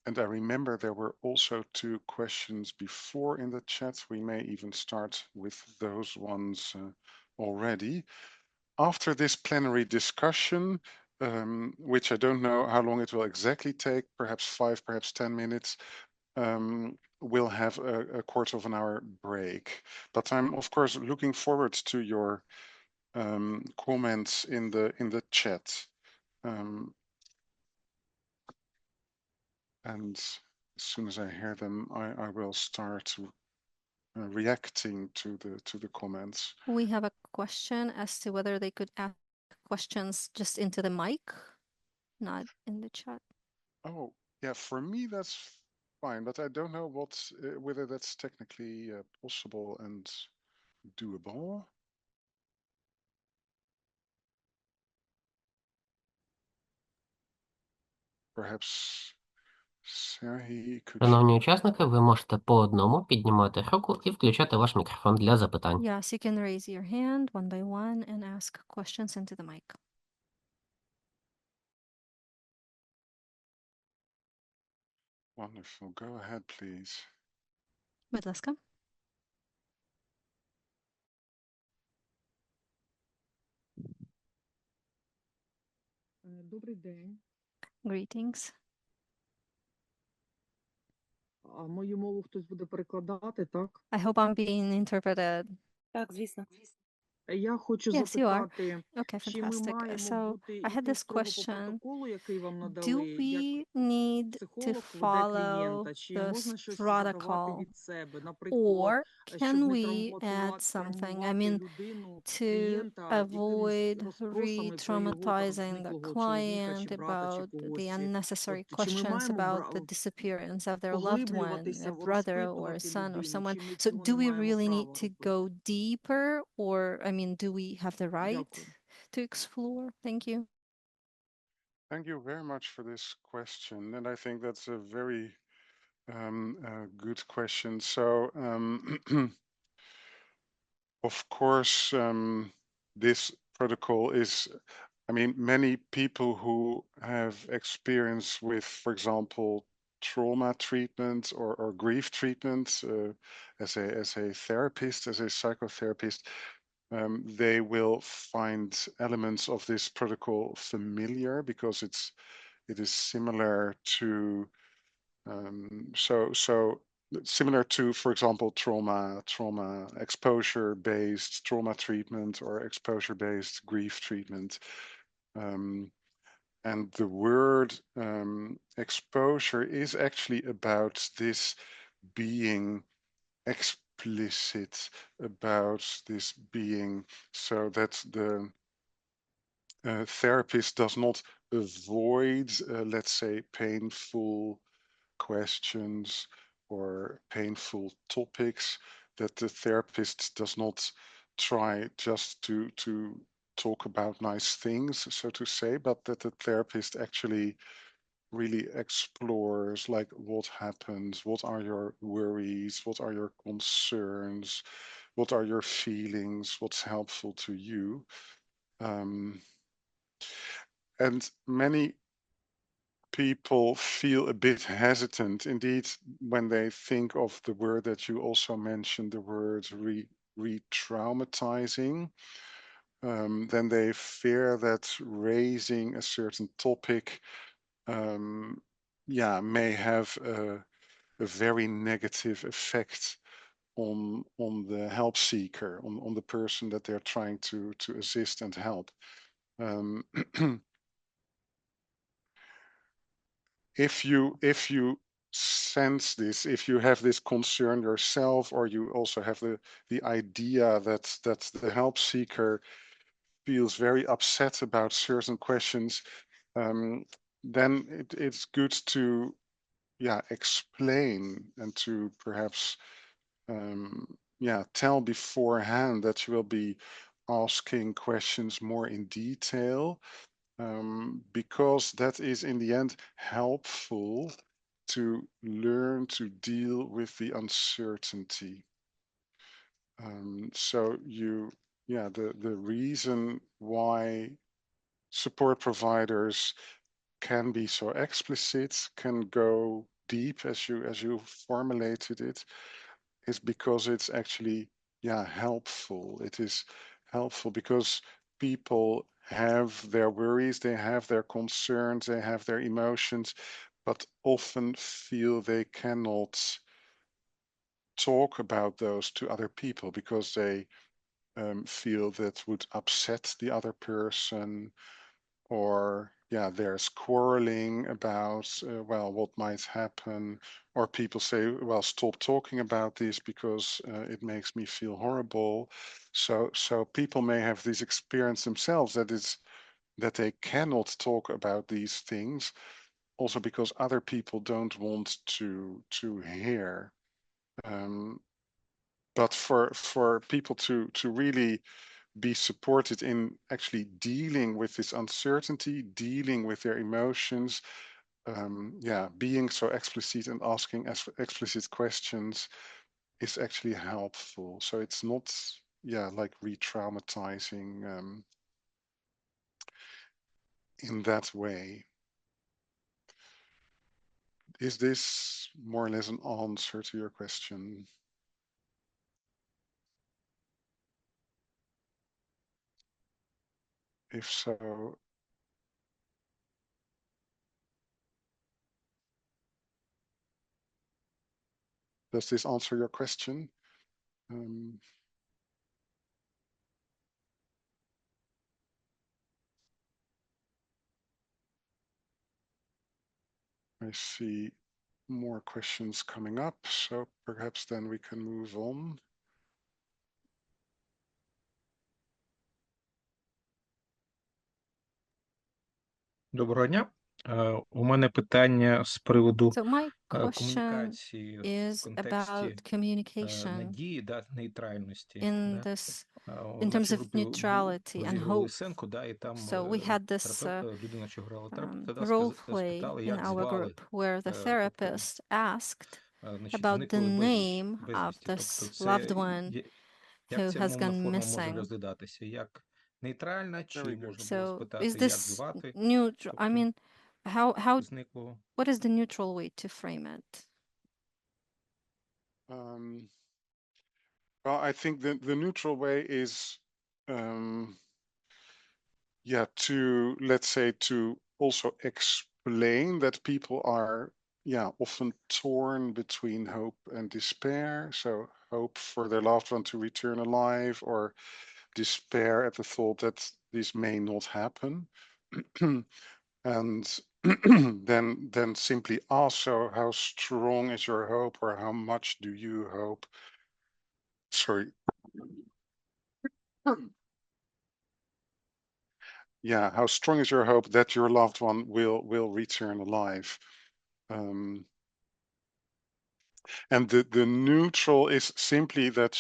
And I remember there were also 2 questions before in the chat. We may even start with those ones already. After this plenary discussion, which I don't know how long it will exactly take, perhaps 5, perhaps 10 minutes, we'll have a quarter of an hour break. But I'm of course looking forward to your comments in the chat. And as soon as I hear them, I will start reacting to the comments. We have a question as to whether they could ask questions just into the mic, not in the chat. Oh, yeah, for me that's fine, but I don't know whether that's technically possible and doable. Perhaps Serhi, could Шановні you... учасники, ви можете по одному піднімати руку і включати ваш мікрофон для запитань. Yes, you can raise your hand one by one and ask questions into the mic. Wonderful. Go ahead, please. Будь ласка. Добрий день. Greetings. А мою мову хтось буде перекладати, так? I hope I'm being interpreted. Так, звісно. Я хочу Yes, you are. запитати, Okay, чи ми fantastic. маємо So бути I had йти this строго по question. протоколу, який вам Do надали, як we need to психолог веде follow клієнта, чи this можна щось додавати protocol? від себе? Наприклад, Or щоб can не we add something? I травмувати mean, людину, to клієнта якимись avoid розпросами про його там re-traumatizing the зниклого чоловіка, чи client брата, чи about the когось. unnecessary От, чи ми questions маємо about the disappearance of their loved one, поглиблюватися, a brother or a розпитувати son or людину, someone? чи ми So цього do не we маємо really need права to робити? go deeper, or I mean, do we have the right Дякую. to explore? Thank you. Thank you very much for this question. And I think that's a very Good question. So, of course, this protocol is, I mean, many people who have experience with, for example, trauma treatment or grief treatment as a therapist, as a psychotherapist, they will find elements of this protocol familiar because it is similar to so similar to, for example, trauma exposure-based trauma treatment or exposure-based grief treatment. And the word exposure is actually about this being explicit, about this being, so that the therapist does not avoid, let's say, painful questions or painful topics, that the therapist does not try just to talk about nice things, so to say, but that the therapist actually really explores, like, what happens, what are your worries, what are your concerns, what are your feelings, what's helpful to you. And many people feel a bit hesitant indeed when they think of the word that you also mentioned, the word re-traumatizing. Then they fear that raising a certain topic may have a very negative effect on the help seeker, on the person that they're trying to assist and help. If you sense this, if you have this concern yourself, or you also have the idea that the help seeker feels very upset about certain questions, then it's good to explain and to perhaps tell beforehand that you will be asking questions more in detail, because that is in the end helpful to learn to deal with the uncertainty. So the reason why support providers can be so explicit, can go deep as you formulated it, is because it's actually helpful. It is helpful because people have their worries, they have their concerns, they have their emotions, but often feel they cannot talk about those to other people because they feel that would upset the other person, or there's quarreling about what might happen, or people say, well, stop talking about this because it makes me feel horrible. So people may have this experience themselves, that they cannot talk about these things, also because other people don't want to hear. But for people to really be supported in actually dealing with this uncertainty, dealing with their emotions, being so explicit and asking explicit questions is actually helpful. So it's not, like re-traumatizing in that way. Is this more or less an answer to your question? If so, does this answer your question? I see more questions coming up, so perhaps then we can move on. Доброго дня. У мене питання з приводу So my question комунікації в is контексті about communication надії, да, нейтральності. in Да. this, В in terms нашій of групі neutrality and розігрували hope. сценку, да, і там So we had this терапевт, людина, що грала терапевта, да, role play спитали, in як our звали. group where the Тобто, therapist asked значить, about the зникли name of безвісті. Тобто this це, loved one як who ця has мовна gone форма може missing. розглядатися? Як нейтральна, чи Very good. можна було So is спитати, як this звати? neutral? I Тобто mean, how зниклого? what is the neutral way to frame it? Well, I think the neutral way is, yeah, to, let's say, to also explain that people are, yeah, often torn between hope and despair. So hope for their loved one to return alive, or despair at the thought that this may not happen. And then simply also, how strong is your hope, or how much do you hope? Sorry. Yeah, how strong is your hope that your loved one will return alive? And the neutral is simply that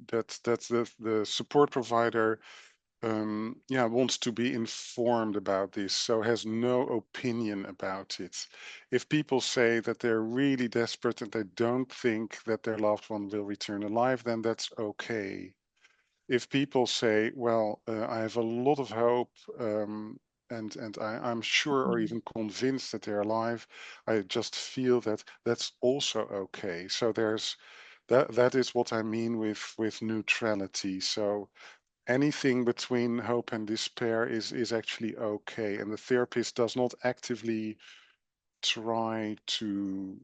the support provider wants to be informed about this, so has no opinion about it. If people say that they're really desperate and they don't think that their loved one will return alive, then that's okay. If people say, well, I have a lot of hope, and I'm sure or even convinced that they're alive, I just feel that that's also okay. So there's that is what I mean with neutrality. So anything between hope and despair is actually okay, and the therapist does not actively try to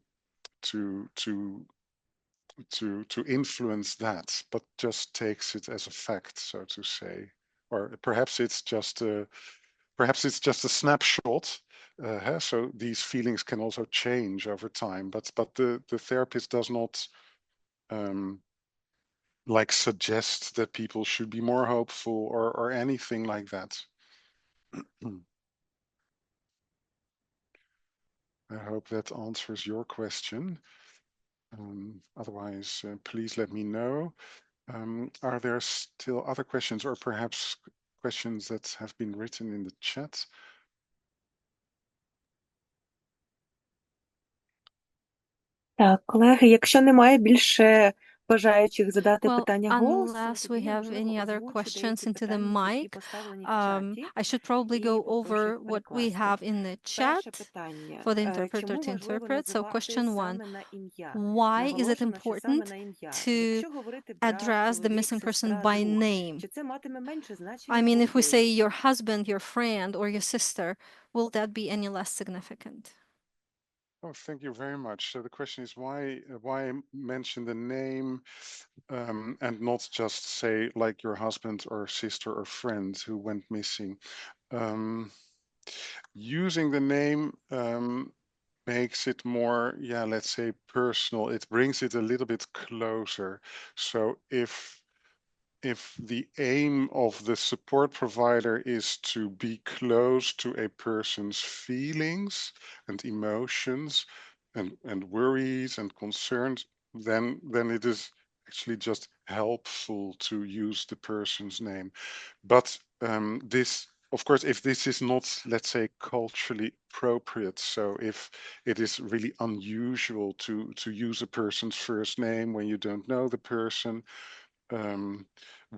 influence that, but just takes it as a fact, so to say. Or perhaps it's just a snapshot. So these feelings can also change over time, but the therapist does not like suggest that people should be more hopeful or anything like that. I hope that answers your question. Otherwise, please let me know. Are there still other questions, or perhaps questions that have been written in the chat? Так, колеги, якщо немає більше бажаючих задати Well, питання голосу, unless we тоді я, have можливо, any other озвучу questions деякі into the питання, які mic, поставлені в чаті, I should probably і go попрошу over їх what we перекласти. have in the Перше chat питання. for the interpreter Чому to важливо interpret. So називати question one, саме на ім'я? why is it Наголошено, що саме important на ім'я. to Якщо говорити брат, address the чоловік, missing person сестра, by друг, name? чи це матиме менше значення I mean, if we або say вплив? your husband, your friend, or your sister, will that be any less significant? Oh, thank you very much. So the question is why mention the name and not just say like your husband or sister or friend who went missing. Using the name makes it more, yeah, let's say personal. It brings it a little bit closer. So if the aim of the support provider is to be close to a person's feelings and emotions and worries and concerns, then it is actually just helpful to use the person's name. But this, of course, if this is not, let's say, culturally appropriate, so if it is really unusual to use a person's first name when you don't know the person,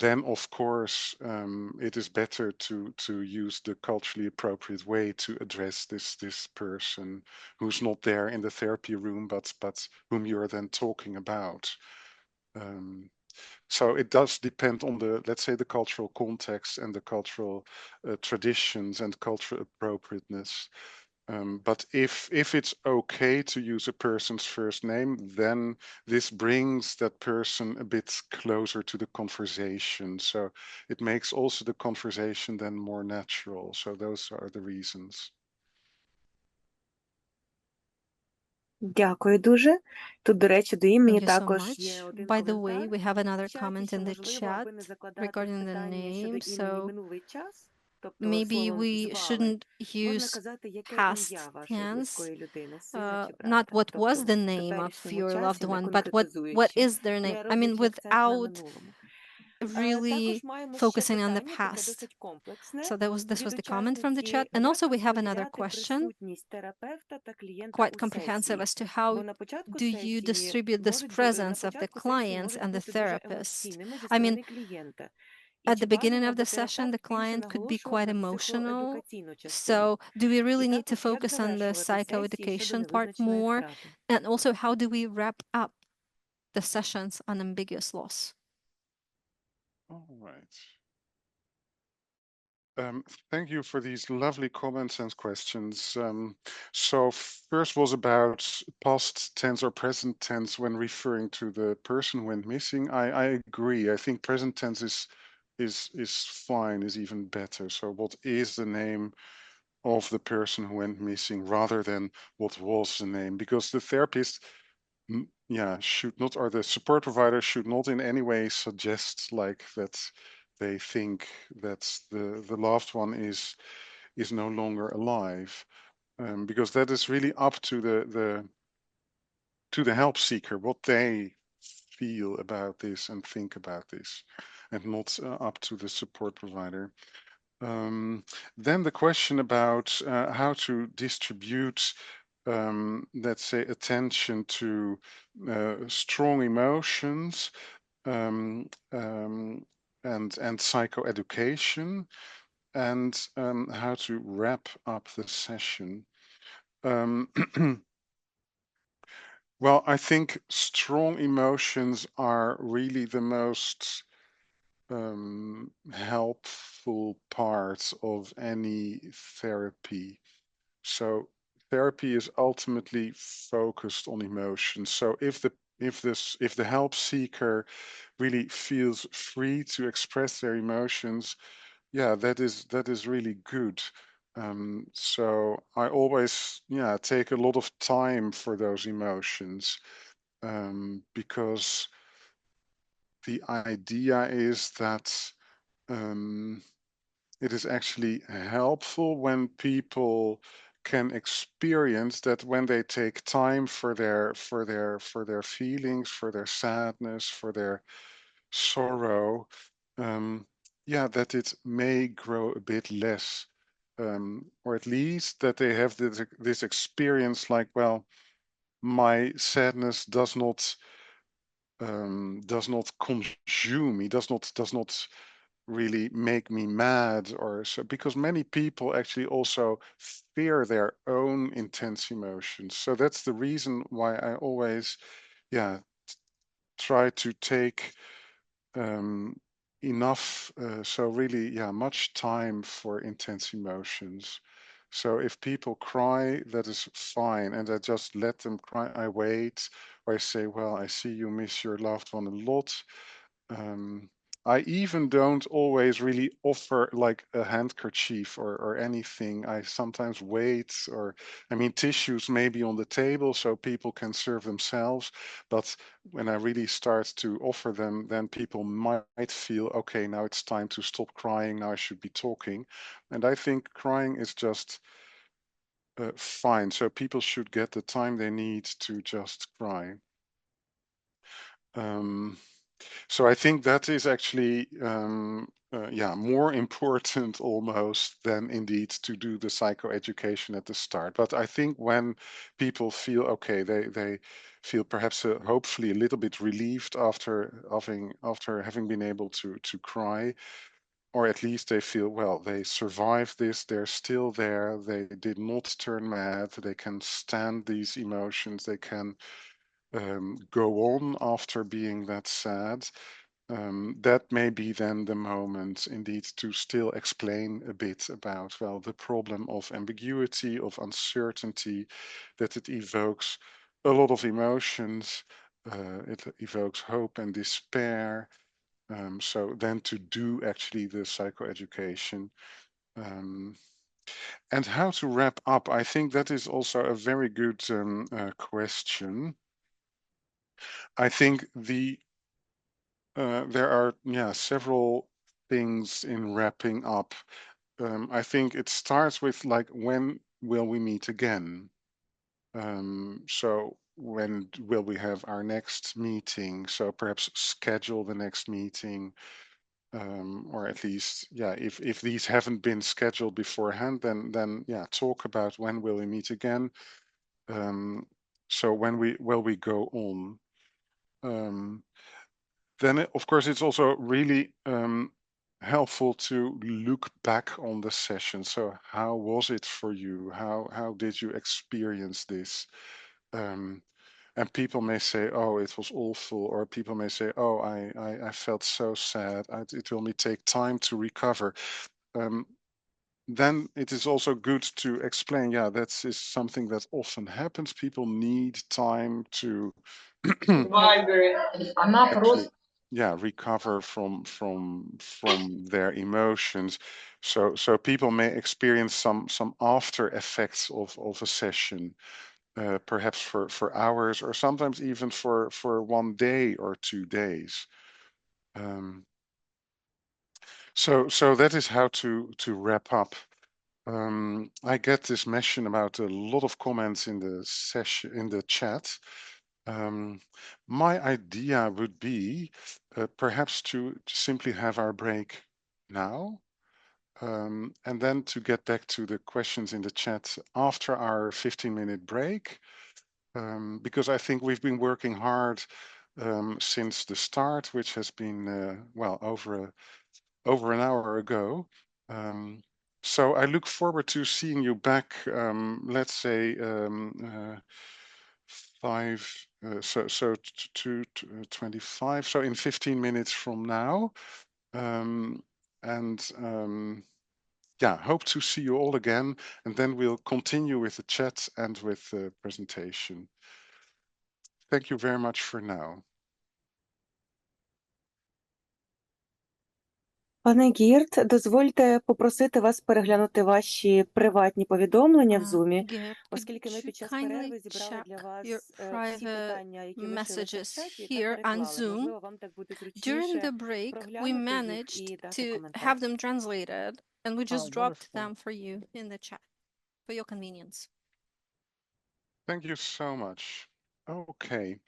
then of course it is better to use the culturally appropriate way to address this person who's not there in the therapy room, but whom you're then talking about. So it does depend on the, let's say, the cultural context and the cultural traditions and cultural appropriateness. But if it's okay to use a person's first name, then this brings that person a bit closer to the conversation. So it makes also the conversation then more natural. So those are the reasons. Дякую дуже. Тут, до речі, до імені Thank you so також є much. один By the way, коментар we have another в чаті, comment що, in the можливо, chat аби не закладати в regarding the питання щодо name. імені So минулий час, Тобто maybe словом we звали shouldn't можна use казати, яке past ім'я вашої tense, близької людини, сина чи not брата. what was Тобто the в name of теперішньому your loved часі, не one, but what конкретизуючи, is their name. не I mean, роблячи акцент на without минулому. really Також маємо ще focusing on the питання, таке past. досить комплексне. So this was Від the comment from the chat. учасниці, And як also we have another розподіляти question, присутність терапевта та клієнта quite у comprehensive, сесії? as to how Бо на початку do you сесії distribute this на presence of the початку сесії clients можуть and the бути дуже therapist. емоційними зі I mean, сторони клієнта. І at чи the beginning бажано, of аби the session, the терапевт більше client could be наголошував quite на emotional. психоедукаційну частину? So do we really І need to також, як focus on the завершувати сесії щодо psychoeducation part невизначеної more? втрати? And also, how do we wrap up the sessions on ambiguous loss? All right. Thank you for these lovely comments and questions. So first was about past tense or present tense when referring to the person who went missing. I agree. I think present tense is fine, is even better. So what is the name of the person who went missing rather than what was the name? Because the therapist should not, or the support provider should not in any way suggest like that they think that the loved one is no longer alive, because that is really up to the help seeker what they feel about this and think about this, and not up to the support provider. Then the question about how to distribute, let's say, attention to strong emotions, and psychoeducation, and how to wrap up the session. Well, I think strong emotions are really the most helpful parts of any therapy. So therapy is ultimately focused on emotions. So if the help seeker really feels free to express their emotions, yeah, that is really good. So I always take a lot of time for those emotions, because the idea is that it is actually helpful when people can experience that when they take time for their feelings, for their sadness, for their sorrow, that it may grow a bit less, or at least that they have this experience like, well, my sadness does not consume me, does not really make me mad, or so, because many people actually also fear their own intense emotions. So that's the reason why I always try to take enough, so really much time for intense emotions. So if people cry, that is fine, and I just let them cry. I wait, or I say, well, I see you miss your loved one a lot. I even don't always really offer like a handkerchief or anything. I sometimes wait, or I mean, tissues maybe on the table so people can serve themselves. But when I really start to offer them, then people might feel, okay, now it's time to stop crying. Now I should be talking. And I think crying is just fine. So people should get the time they need to just cry. So I think that is actually more important almost than indeed to do the psychoeducation at the start. But I think when people feel okay, they feel perhaps hopefully a little bit relieved after having been able to cry, or at least they feel, well, they survived this, they're still there, they did not turn mad, they can stand these emotions, they can go on after being that sad. That may be then the moment indeed to still explain a bit about, well, the problem of ambiguity, of uncertainty, that it evokes a lot of emotions, it evokes hope and despair. So then to do actually the psychoeducation. And how to wrap up, I think that is also a very good question. I think there are several things in wrapping up. I think it starts with like, when will we meet again? So when will we have our next meeting? So perhaps schedule the next meeting, or at least, yeah, if these haven't been scheduled beforehand, then yeah, talk about when will we meet again. So when will we go on? Then of course it's also really helpful to look back on the session. So how was it for you? How did you experience this? And people may say, oh, it was awful, or people may say, oh, I felt so sad. It will me take time to recover. Then it is also good to explain, yeah, that is something that often happens. People need time to actually, yeah, recover from their emotions. So people may experience some after effects of a session, perhaps for hours, or sometimes even for 1 day or 2 days. So that is how to wrap up. I get this mention about a lot of comments in the session, in the chat. My idea would be perhaps to simply have our break now, and then to get back to the questions in the chat after our 15-minute break, because I think we've been working hard since the start, which has been well over an hour ago. So I look forward to seeing you back, let's say 25, so in 15 minutes from now. And yeah, hope to see you all again, and then we'll continue with the chat and with the presentation. Thank you very much for now. Пане Гірт, дозвольте попросити вас переглянути ваші приватні повідомлення в Zoom, Geert, оскільки ми could you під час kindly перерви зібрали check для your вас всі private питання, які лишилися в messages чаті, та here on переклали. Zoom? Можливо, вам так буде During зручніше the break, we проглянути їх managed і дати to коментар. have them translated, and we just dropped wonderful. them for you in the chat for your convenience. Thank you so much. Okay.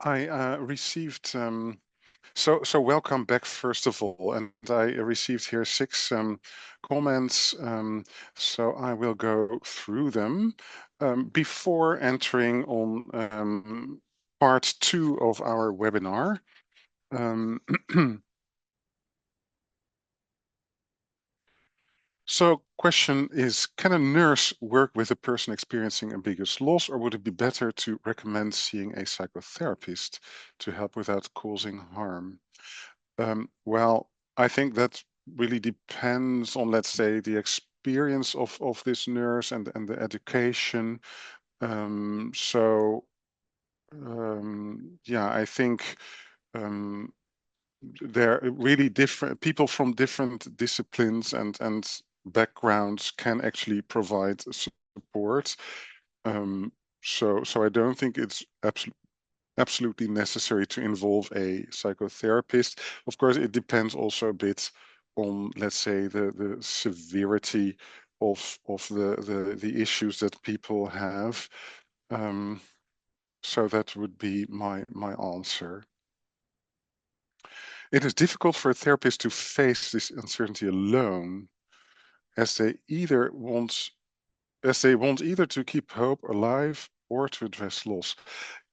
I received so welcome back, first of all, and I received here 6 comments, so I will go through them before entering on part 2 of our webinar. So question is, can a nurse work with a person experiencing ambiguous loss, or would it be better to recommend seeing a psychotherapist to help without causing harm? Well, I think that really depends on, let's say, the experience of this nurse and the education. Yeah, I think they're really different. People from different disciplines and backgrounds can actually provide support. So I don't think it's absolutely necessary to involve a psychotherapist. Of course, it depends also a bit on, let's say, the severity of the issues that people have. So that would be my answer. It is difficult for a therapist to face this uncertainty alone, as they want either to keep hope alive or to address loss.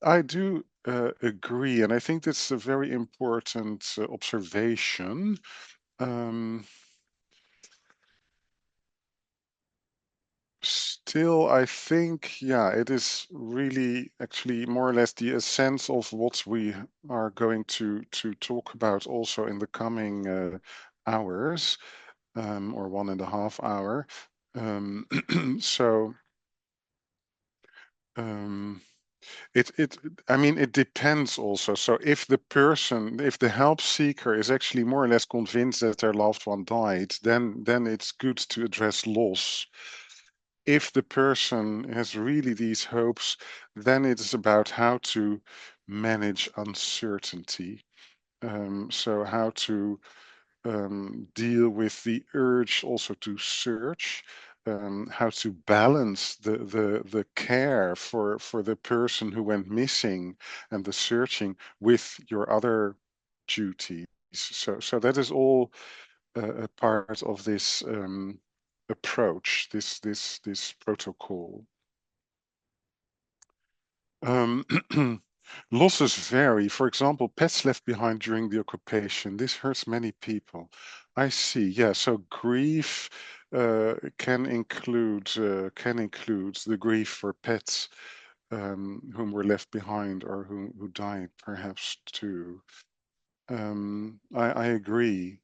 I do agree, and I think that's a very important observation. Still, I think, yeah, it is really actually more or less the essence of what we are going to talk about also in the coming hours, or 1.5 hour. So I mean, it depends also. So if the help seeker is actually more or less convinced that their loved one died, then it's good to address loss. If the person has really these hopes, then it is about how to manage uncertainty. So how to deal with the urge also to search, how to balance the care for the person who went missing and the searching with your other duties. So that is all a part of this approach, this protocol. Losses vary. For example, pets left behind during the occupation. This hurts many people. I see. Yeah. So grief can include the grief for pets whom were left behind or who died, perhaps too. I agree.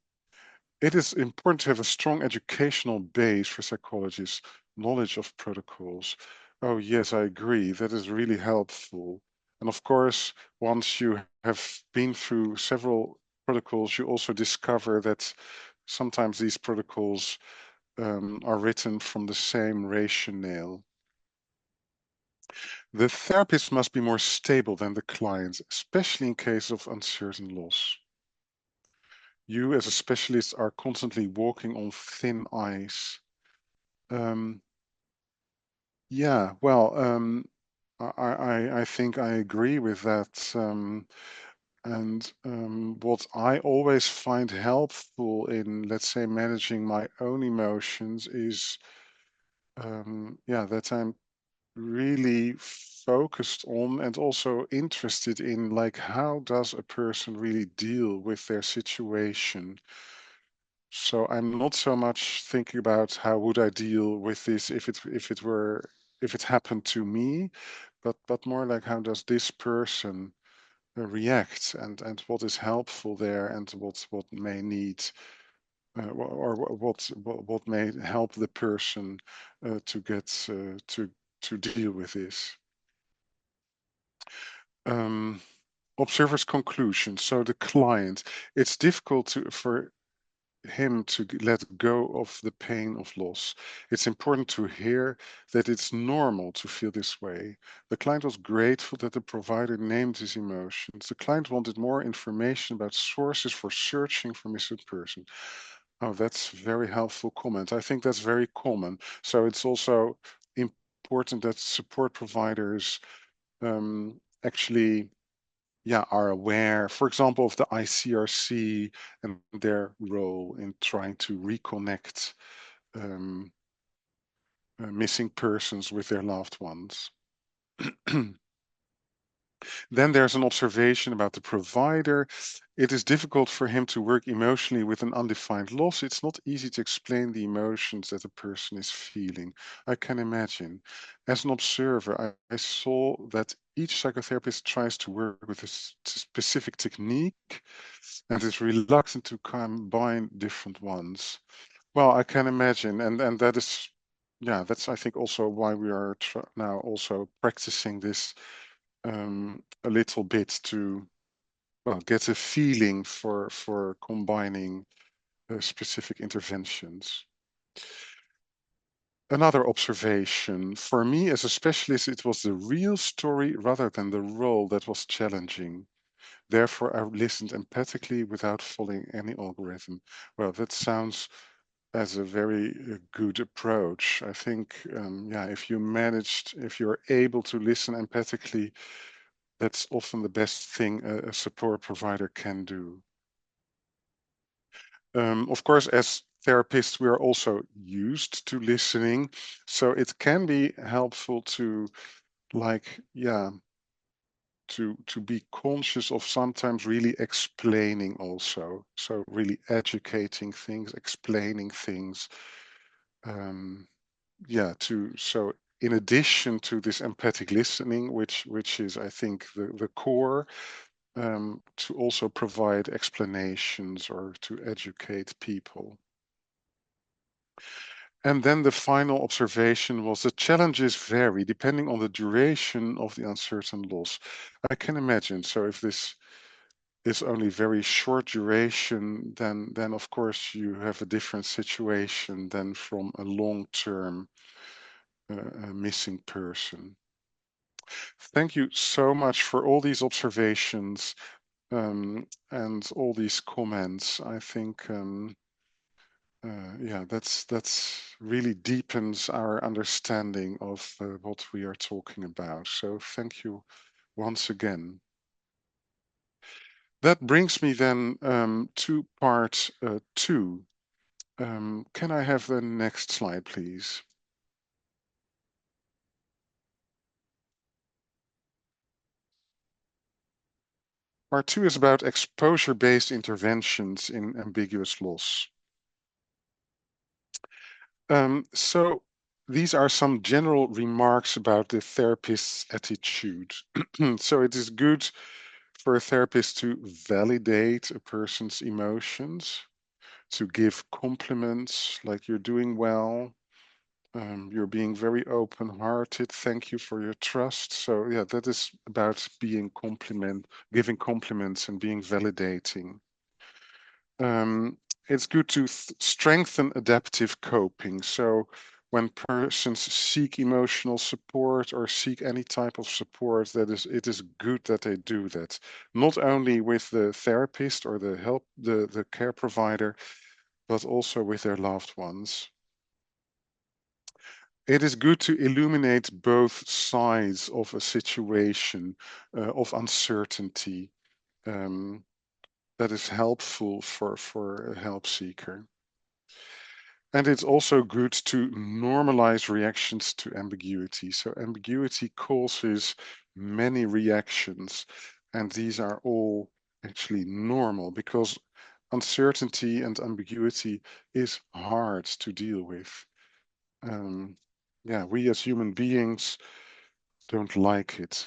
It is important to have a strong educational base for psychologists, knowledge of protocols. Oh, yes, I agree. That is really helpful. And of course, once you have been through several protocols, you also discover that sometimes these protocols are written from the same rationale. The therapist must be more stable than the client, especially in case of uncertain loss. You as a specialist are constantly walking on thin ice. Um, yeah, well, I think I agree with that. And what I always find helpful in, let's say, managing my own emotions is, yeah, that I'm really focused on and also interested in, like, how does a person really deal with their situation? So I'm not so much thinking about how would I deal with this if it happened to me, but more like how does this person react and what is helpful there and what may need or what may help the person to get to deal with this. Um, Observer's conclusion. So the client, it's difficult for him to let go of the pain of loss. It's important to hear that it's normal to feel this way. The client was grateful that the provider named his emotions. The client wanted more information about sources for searching for missing person. Oh, that's very helpful comment. I think that's very common. So it's also important that support providers actually are aware, for example, of the ICRC and their role in trying to reconnect missing persons with their loved ones. Then there's an observation about the provider. It is difficult for him to work emotionally with an undefined loss. It's not easy to explain the emotions that a person is feeling. I can imagine. As an observer, I saw that each psychotherapist tries to work with a specific technique and is reluctant to combine different ones. Well, I can imagine, and that is, yeah, that's I think also why we are now also practicing this a little bit to, well, get a feeling for combining specific interventions. Another observation, for me as a specialist, it was the real story rather than the role that was challenging. Therefore, I listened empathically without following any algorithm. Well, that sounds as a very good approach. I think, yeah, if you're able to listen empathically, that's often the best thing a support provider can do. Of course, as therapists, we are also used to listening, so it can be helpful to, like, yeah, to be conscious of sometimes really explaining also. So really educating things, explaining things. Yeah, so in addition to this empathic listening, which is, I think, the core, to also provide explanations or to educate people. And then the final observation was the challenges vary depending on the duration of the uncertain loss. I can imagine. So if this is only very short duration, then of course you have a different situation than from a long-term missing person. Thank you so much for all these observations. And all these comments, I think, yeah, that's really deepens our understanding of what we are talking about. So thank you once again. That brings me then to part 2. Can I have the next slide, please? Part 2 is about exposure-based interventions in ambiguous loss. So these are some general remarks about the therapist's attitude. So it is good for a therapist to validate a person's emotions, to give compliments like you're doing well, you're being very open-hearted, thank you for your trust. So yeah, that is about giving compliments and being validating. It's good to strengthen adaptive coping. So when persons seek emotional support or seek any type of support, it is good that they do that. Not only with the therapist or the care provider, but also with their loved ones. It is good to illuminate both sides of a situation of uncertainty. That is helpful for a help seeker. And it's also good to normalize reactions to ambiguity. So ambiguity causes many reactions, and these are all actually normal because uncertainty and ambiguity is hard to deal with. Yeah, we as human beings don't like it.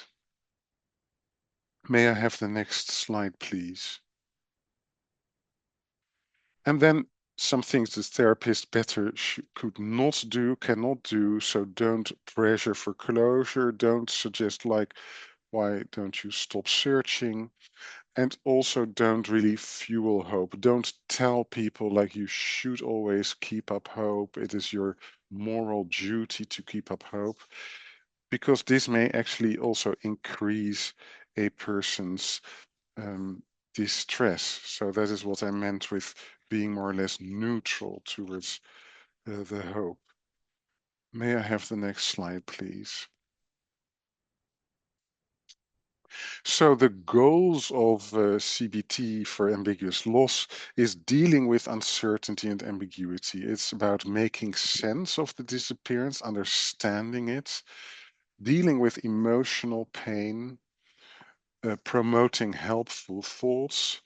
May I have the next slide, please? And then some things the therapist better could not do, cannot do. So don't pressure for closure. Don't suggest like, why don't you stop searching? And also don't really fuel hope. Don't tell people like you should always keep up hope. It is your moral duty to keep up hope, because this may actually also increase a person's distress. So that is what I meant with being more or less neutral towards the hope. May I have the next slide, please? So the goals of CBT for ambiguous loss is dealing with uncertainty and ambiguity. It's about making sense of the disappearance, understanding it, dealing with emotional pain, promoting helpful thoughts.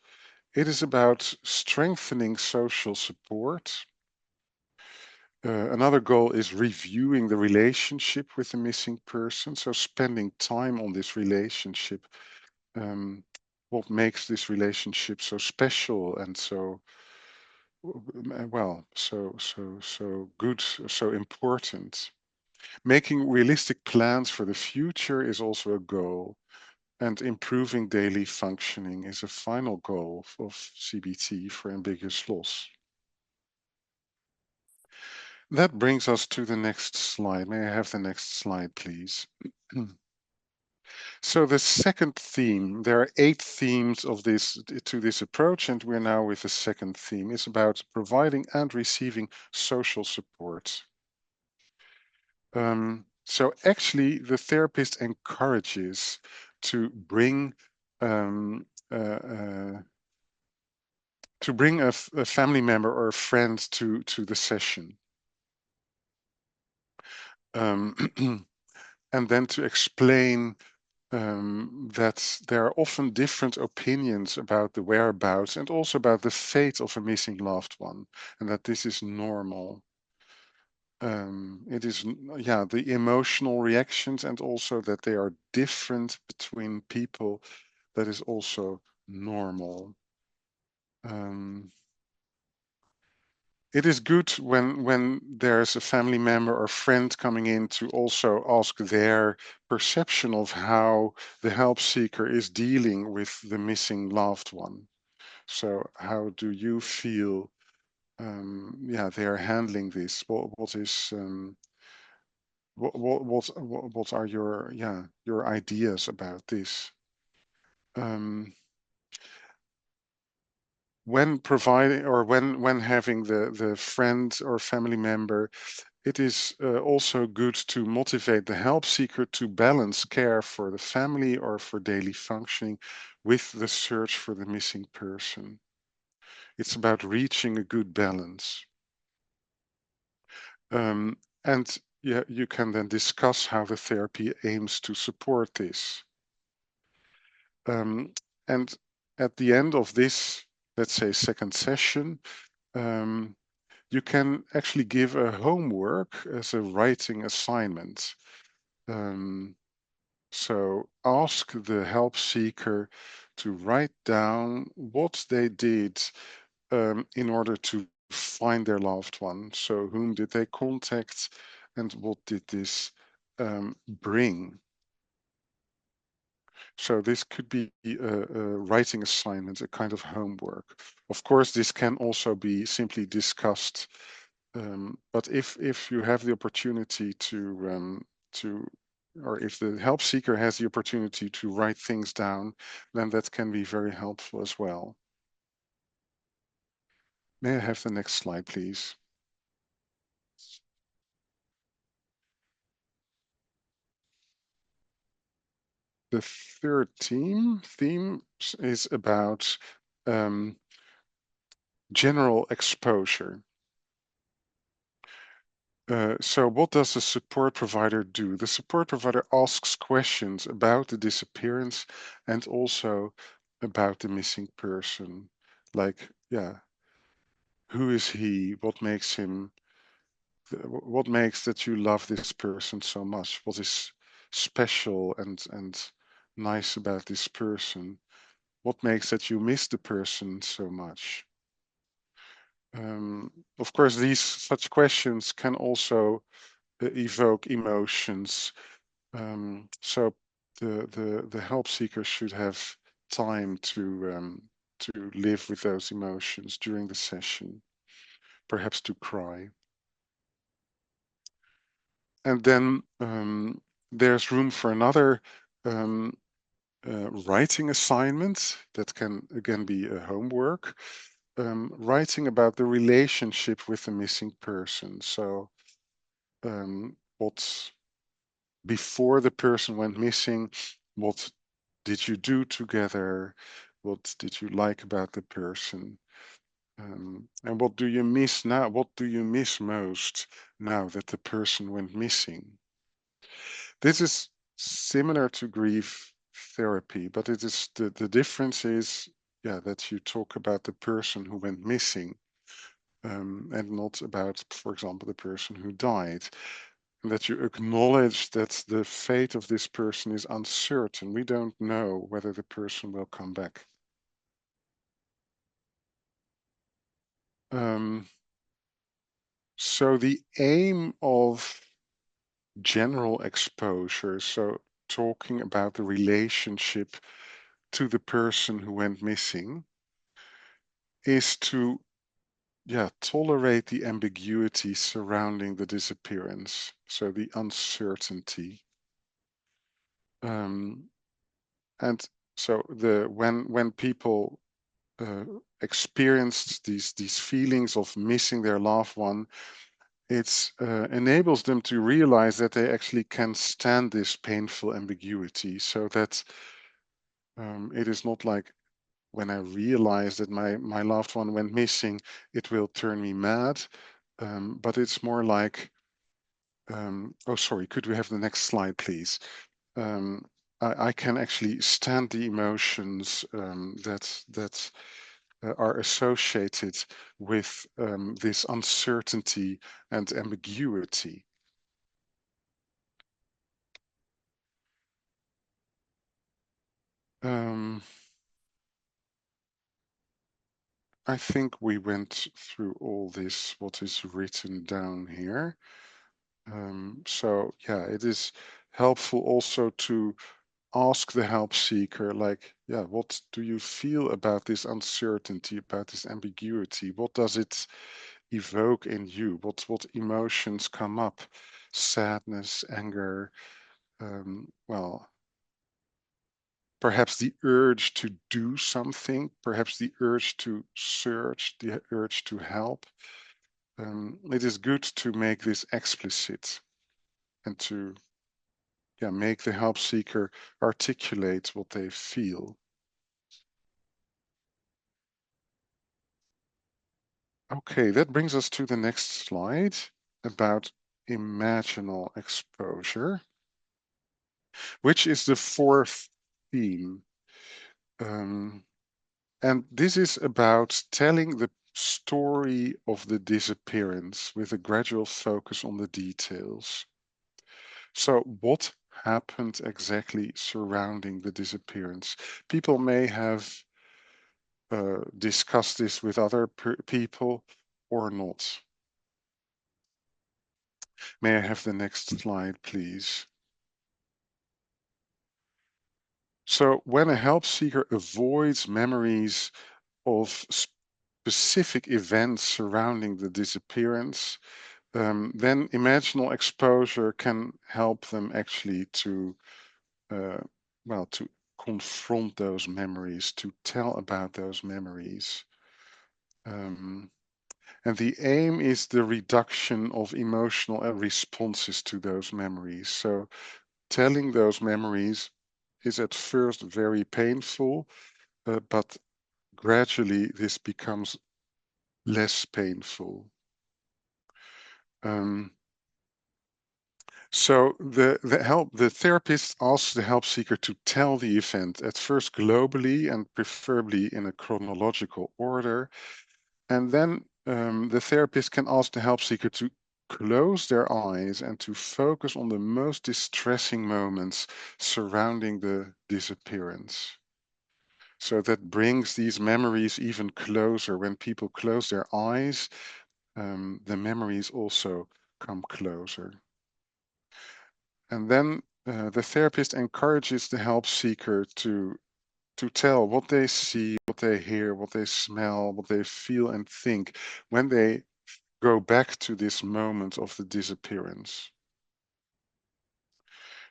It is about strengthening social support. Another goal is reviewing the relationship with the missing person. So spending time on this relationship. What makes this relationship so special and so well, so good, so important. Making realistic plans for the future is also a goal. And improving daily functioning is a final goal of CBT for ambiguous loss. That brings us to the next slide. May I have the next slide, please? So the second theme, there are 8 themes of this approach, and we're now with the second theme. It's about providing and receiving social support. So actually, the therapist encourages to bring a family member or a friend to the session. And then to explain that there are often different opinions about the whereabouts and also about the fate of a missing loved one, and that this is normal. It is, yeah, the emotional reactions and also that they are different between people, that is also normal. It is good when there's a family member or friend coming in to also ask their perception of how the help seeker is dealing with the missing loved one. So how do you feel, yeah, they are handling this? What are your ideas about this? when providing or when having the friend or family member, it is also good to motivate the help seeker to balance care for the family or for daily functioning with the search for the missing person. It's about reaching a good balance. And yeah, you can then discuss how the therapy aims to support this. And at the end of this, let's say, second session, you can actually give a homework as a writing assignment. So ask the help seeker to write down what they did in order to find their loved one. So whom did they contact and what did this bring? So this could be a writing assignment, a kind of homework. Of course, this can also be simply discussed. But if you have the opportunity to or if the help seeker has the opportunity to write things down, then that can be very helpful as well. May I have the next slide, please? The third theme is about general exposure. So what does the support provider do? The support provider asks questions about the disappearance and also about the missing person. Like, yeah, who is he? What makes that you love this person so much? What is special and nice about this person? What makes that you miss the person so much? Of course, such questions can also evoke emotions. So the help seeker should have time to live with those emotions during the session, perhaps to cry. And then there's room for another writing assignment that can again be a homework. Writing about the relationship with the missing person. So what before the person went missing, what did you do together? What did you like about the person? And what do you miss now? What do you miss most now that the person went missing? This is similar to grief therapy, but it is the difference is, yeah, that you talk about the person who went missing, and not about, for example, the person who died. And that you acknowledge that the fate of this person is uncertain. We don't know whether the person will come back. So the aim of general exposure, so talking about the relationship to the person who went missing, is to tolerate the ambiguity surrounding the disappearance, so the uncertainty. And so when people experienced these feelings of missing their loved one, it enables them to realize that they actually can stand this painful ambiguity, so that it is not like when I realize that my loved one went missing, it will turn me mad, but it's more like, oh sorry, could we have the next slide, please? I can actually stand the emotions that are associated with this uncertainty and ambiguity. I think we went through all this, what is written down here. So yeah, it is helpful also to ask the help seeker, like, yeah, what do you feel about this uncertainty, about this ambiguity? What does it evoke in you? What emotions come up? Sadness, anger, well, perhaps the urge to do something, perhaps the urge to search, the urge to help. It is good to make this explicit and to make the help seeker articulate what they feel. Okay, that brings us to the next slide about imaginal exposure, which is the fourth theme. And this is about telling the story of the disappearance with a gradual focus on the details. So what happened exactly surrounding the disappearance? People may have discussed this with other people or not. May I have the next slide, please? So when a help seeker avoids memories of specific events surrounding the disappearance, then imaginal exposure can help them actually to, to confront those memories, to tell about those memories. And the aim is the reduction of emotional responses to those memories. So telling those memories is at first very painful, but gradually this becomes less painful. So the therapist asks the help seeker to tell the event at first globally and preferably in a chronological order. And then the therapist can ask the help seeker to close their eyes and to focus on the most distressing moments surrounding the disappearance. So that brings these memories even closer. When people close their eyes, the memories also come closer. And then the therapist encourages the help seeker to tell what they see, what they hear, what they smell, what they feel and think when they go back to this moment of the disappearance.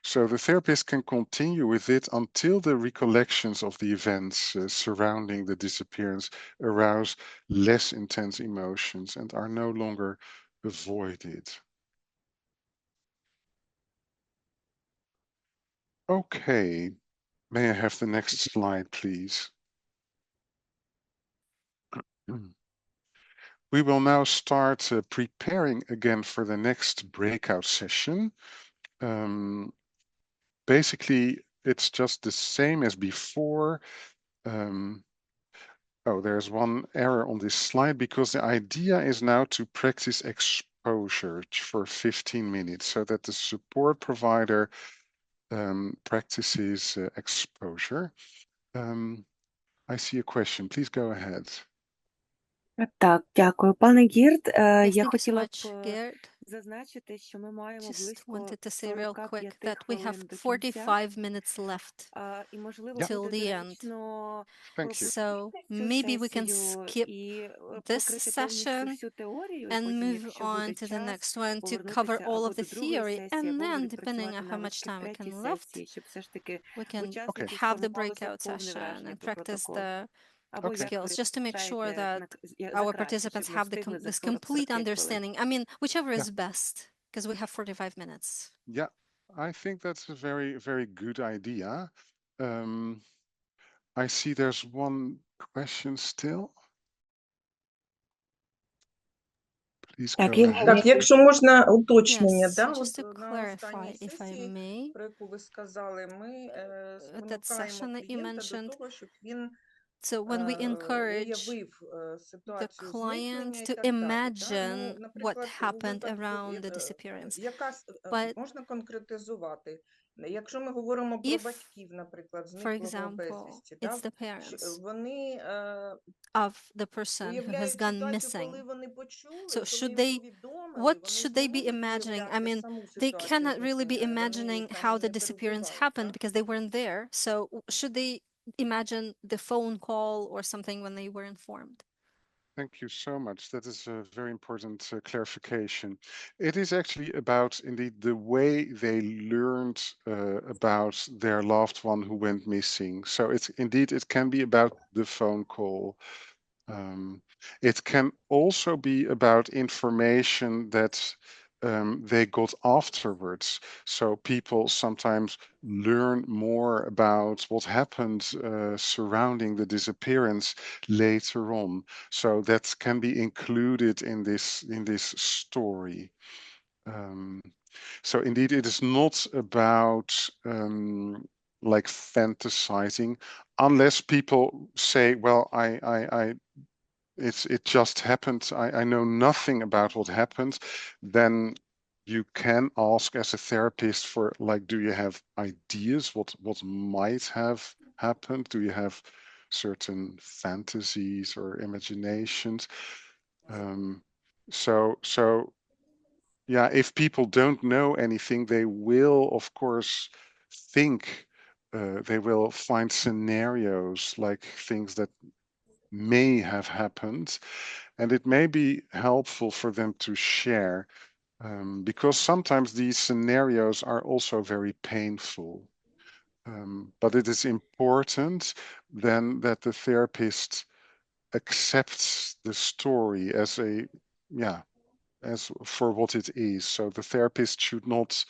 So the therapist can continue with it until the recollections of the events surrounding the disappearance arouse less intense emotions and are no longer avoided. Okay, may I have the next slide, please? We will now start preparing again for the next breakout session. Basically, it's just the same as before. Oh, there's one error on this slide because the idea is now to practice exposure for 15 minutes so that the support provider practices exposure. I see a question. Please go ahead. Так, дякую. Пане Гірт, Yes, я thank you so хотіла much, б Geert. зазначити, що ми маємо Just близько wanted to say real quick 45 that we have хвилин до кінця. 45 minutes left І, можливо, Yeah. till буде the end. доречно Thank you. So цю maybe we can сесію skip і this покрити повністю session всю теорію, і and потім, move якщо on буде to the час, next one to cover повернутися all або of до the другої theory, сесії, and або then depending відпрацювати on how much навички в time we третій can left, сесії, щоб все ж таки we can учасники have the сформувалося breakout повне session враження and про practice протокол. the Або Okay. як ви skills just to make sure вважаєте that за our краще, participants щоб ми have встигли за this 40-45 complete хвилин. understanding. I mean, whichever Yeah. is best, because we have 45 minutes. Yeah, I think that's a very, very good idea. I see there's one question still. Please Так, go Євгенія. ahead. Так, якщо можна уточнення, Yes, да, just to от на останній clarify, if I сесії, may, про яку ви сказали, ми that спонукаємо session that you клієнта до mentioned. того, щоб він So when we encourage уявив the ситуацію client зникнення і to так далі. Да? imagine Ну, what наприклад, у happened випадку, around the disappearance. But... But можна конкретизувати. Якщо ми говоримо про if, батьків, наприклад, for зниклого example, безвісті, it's да? the parents Вони of the person who has уявляють gone ситуацію, коли missing. вони почули, So коли should їм they, повідомили, what вони should they be змогли imagining? I уявляти mean, саму they ситуацію cannot really be зникнення, вони imagining там how the не disappearance перебувають, happened так? because they weren't there. So should they imagine the phone call or something when they were informed? Thank you so much. That is a very important clarification. It is actually about indeed the way they learned about their loved one who went missing. So it's indeed, it can be about the phone call. It can also be about information that they got afterwards. So people sometimes learn more about what happened surrounding the disappearance later on. So that can be included in this story. So indeed, it is not about like fantasizing, unless people say, "Well, it just happened. I know nothing about what happened." Then you can ask as a therapist for like, do you have ideas what might have happened? Do you have certain fantasies or imaginations? So yeah, if people don't know anything, they will of course think. They will find scenarios like things that may have happened, and it may be helpful for them to share, because sometimes these scenarios are also very painful. But it is important then that the therapist accepts the story as a, yeah, as for what it is. So the therapist should not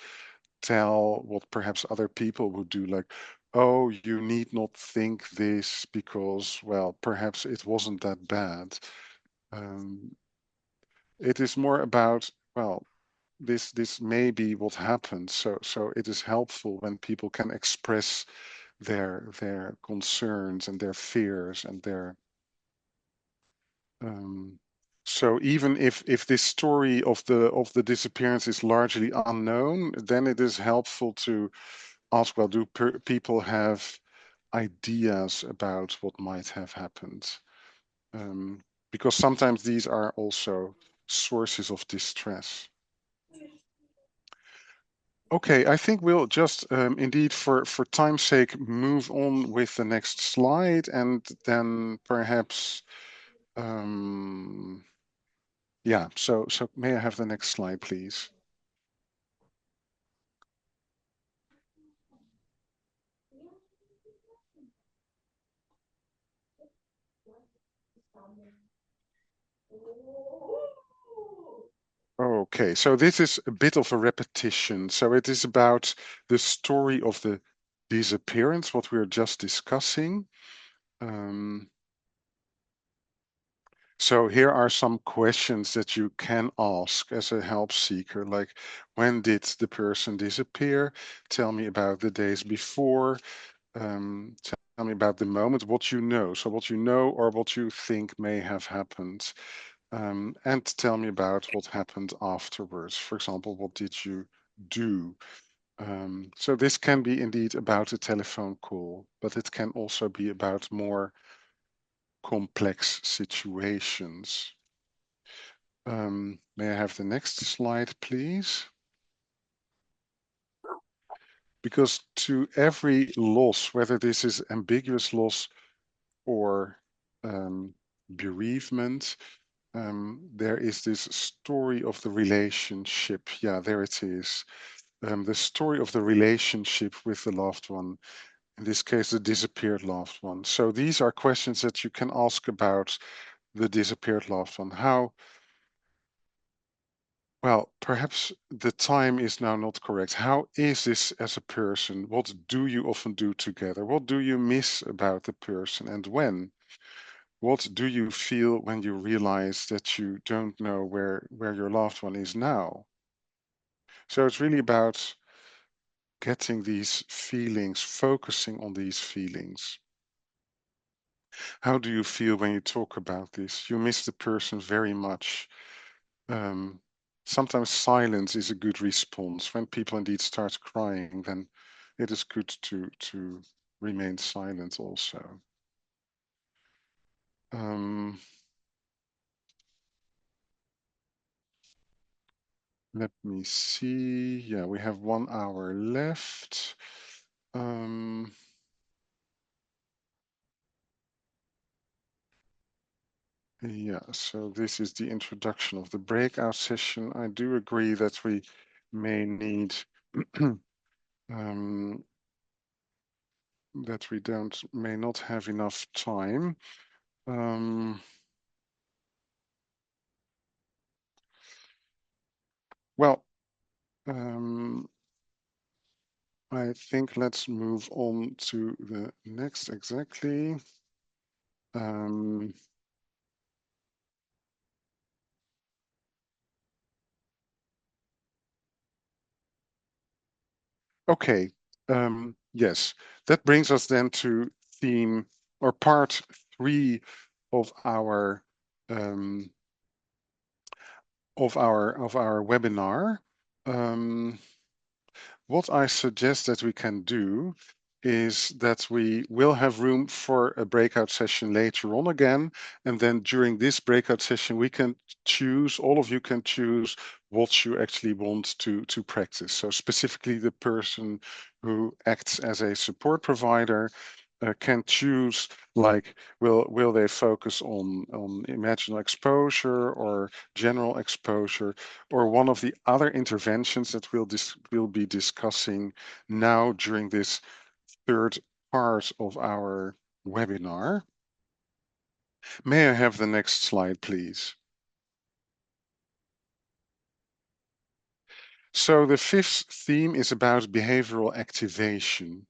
tell what perhaps other people would do, like, oh, you need not think this because, well, perhaps it wasn't that bad. Um, it is more about, well, this may be what happened. So it is helpful when people can express their concerns and their fears and their so even if this story of the disappearance is largely unknown, then it is helpful to ask, well, do people have ideas about what might have happened? Because sometimes these are also sources of distress. Okay, I think we'll just indeed, for time's sake, move on with the next slide, and then perhaps, yeah. So may I have the next slide, please? Okay, so this is a bit of a repetition. So it is about the story of the disappearance, what we were just discussing. So here are some questions that you can ask as a help seeker, like, when did the person disappear? Tell me about the days before. Tell me about the moment, what you know. So what you know or what you think may have happened. And tell me about what happened afterwards. For example, what did you do? So this can be indeed about a telephone call, but it can also be about more complex situations. May I have the next slide, please? Because to every loss, whether this is ambiguous loss or bereavement, there is this story of the relationship. Yeah, there it is. The story of the relationship with the loved one, in this case, the disappeared loved one. So these are questions that you can ask about the disappeared loved one. How, well, perhaps the time is now not correct. How is this as a person? What do you often do together? What do you miss about the person, and when? What do you feel when you realize that you don't know where your loved one is now? So it's really about getting these feelings, focusing on these feelings. How do you feel when you talk about this? You miss the person very much. Sometimes silence is a good response. When people indeed start crying, then it is good to remain silent also. Let me see. Yeah, we have 1 hour left. Yeah, so this is the introduction of the breakout session. I do agree that we may need that we may not have enough time. Well, I think let's move on to the next exactly. Okay, yes, that brings us then to theme or part 3 of our webinar. What I suggest that we can do is that we will have room for a breakout session later on again. And then during this breakout session, we can choose, all of you can choose what you actually want to practice. So specifically the person who acts as a support provider can choose, like, will they focus on imaginal exposure or general exposure, or one of the other interventions that we'll be discussing now during this third part of our webinar. May I have the next slide, please? So the 5th theme is about behavioral activation.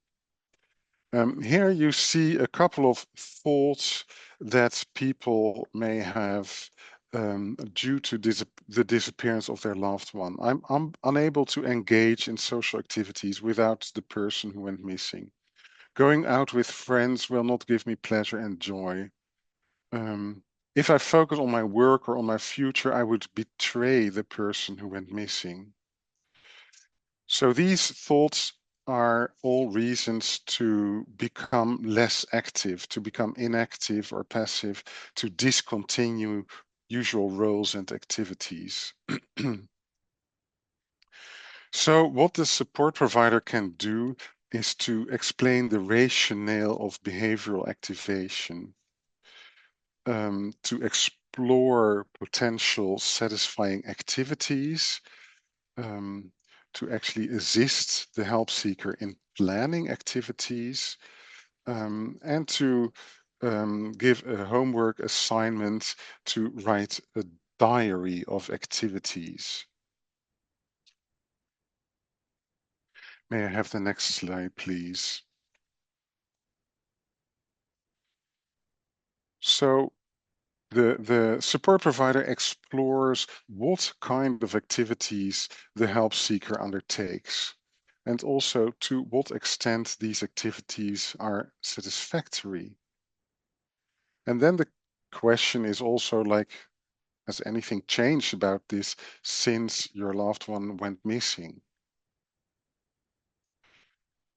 Here you see a couple of thoughts that people may have due to the disappearance of their loved one. I'm unable to engage in social activities without the person who went missing. Going out with friends will not give me pleasure and joy. If I focus on my work or on my future, I would betray the person who went missing. So these thoughts are all reasons to become less active, to become inactive or passive, to discontinue usual roles and activities. So what the support provider can do is to explain the rationale of behavioral activation, to explore potential satisfying activities, to actually assist the help seeker in planning activities, and to give a homework assignment to write a diary of activities. May I have the next slide, please? So the support provider explores what kind of activities the help seeker undertakes, and also to what extent these activities are satisfactory. And then the question is also, like, has anything changed about this since your loved one went missing?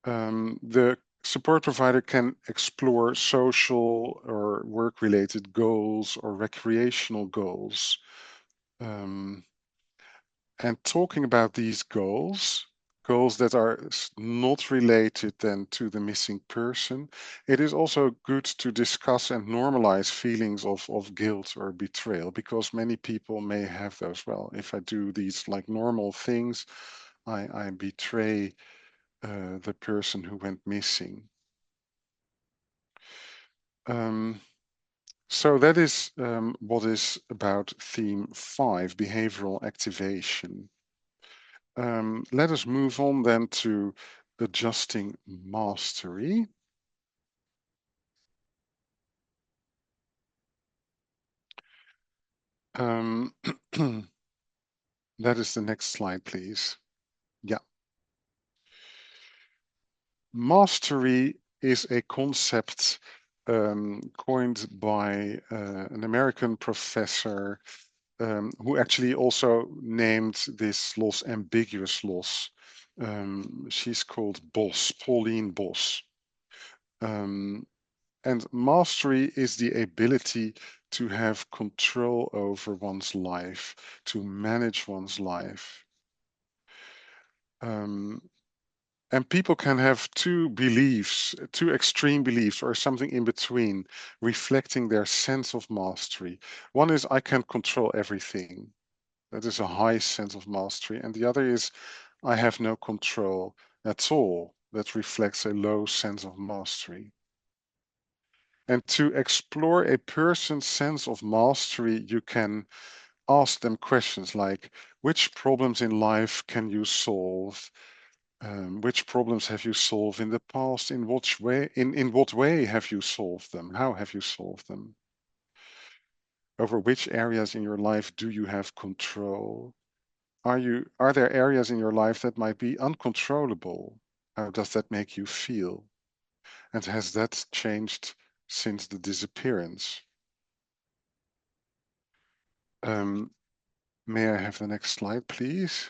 The support provider can explore social or work-related goals or recreational goals. And talking about these goals that are not related then to the missing person, it is also good to discuss and normalize feelings of guilt or betrayal, because many people may have those. Well, if I do these like normal things, I betray the person who went missing. So that is what is about theme 5, behavioral activation. Let us move on then to adjusting mastery. That is the next slide, please. Yeah. Mastery is a concept coined by an American professor who actually also named this loss ambiguous loss. She's called Boss, Pauline Boss. And mastery is the ability to have control over one's life, to manage one's life. And people can have two beliefs, two extreme beliefs or something in between, reflecting their sense of mastery. One is I can control everything. That is a high sense of mastery. And the other is I have no control at all. That reflects a low sense of mastery. And to explore a person's sense of mastery, you can ask them questions like, which problems in life can you solve? Which problems have you solved in the past? In what way have you solved them? How have you solved them? Over which areas in your life do you have control? Are there areas in your life that might be uncontrollable? How does that make you feel? And has that changed since the disappearance? May I have the next slide, please?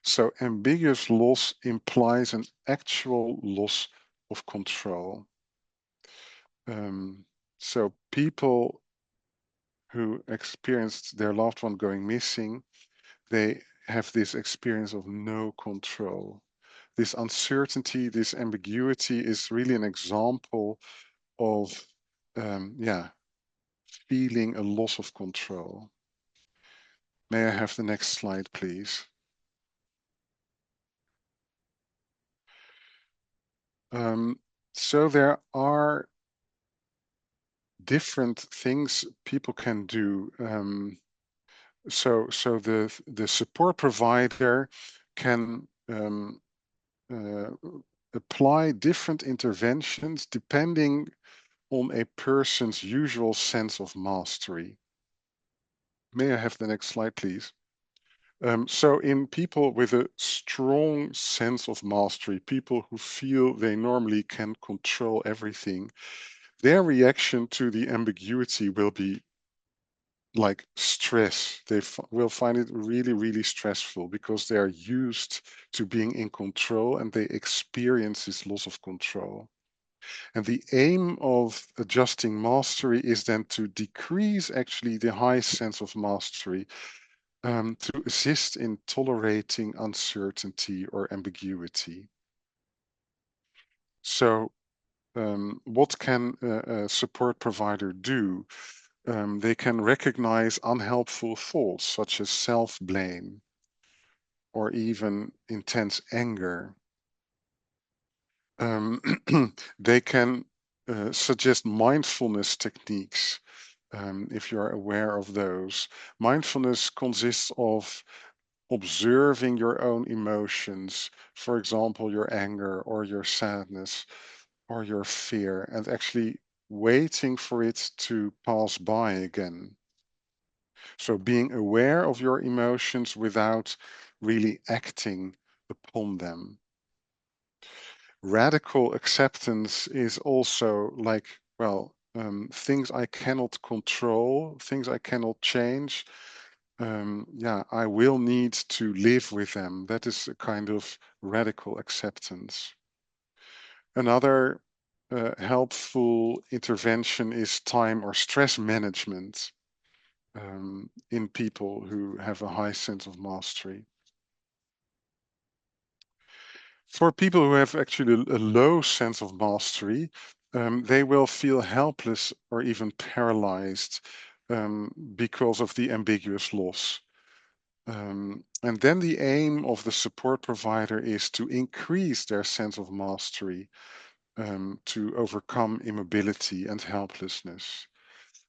So ambiguous loss implies an actual loss of control. So people who experienced their loved one going missing, they have this experience of no control. This uncertainty, this ambiguity is really an example of, feeling a loss of control. May I have the next slide, please? So there are different things people can do. So the support provider can apply different interventions depending on a person's usual sense of mastery. May I have the next slide, please? So in people with a strong sense of mastery, people who feel they normally can control everything, their reaction to the ambiguity will be like stress. They will find it really, really stressful because they are used to being in control and they experience this loss of control. And the aim of adjusting mastery is then to decrease actually the high sense of mastery, to assist in tolerating uncertainty or ambiguity. So what can a support provider do? They can recognize unhelpful thoughts such as self-blame or even intense anger. They can suggest mindfulness techniques if you're aware of those. Mindfulness consists of observing your own emotions, for example, your anger or your sadness or your fear, and actually waiting for it to pass by again. So being aware of your emotions without really acting upon them. Radical acceptance is also like, well, things I cannot control, things I cannot change. I will need to live with them. That is a kind of radical acceptance. Another helpful intervention is time or stress management in people who have a high sense of mastery. For people who have actually a low sense of mastery, they will feel helpless or even paralyzed because of the ambiguous loss. And then the aim of the support provider is to increase their sense of mastery to overcome immobility and helplessness.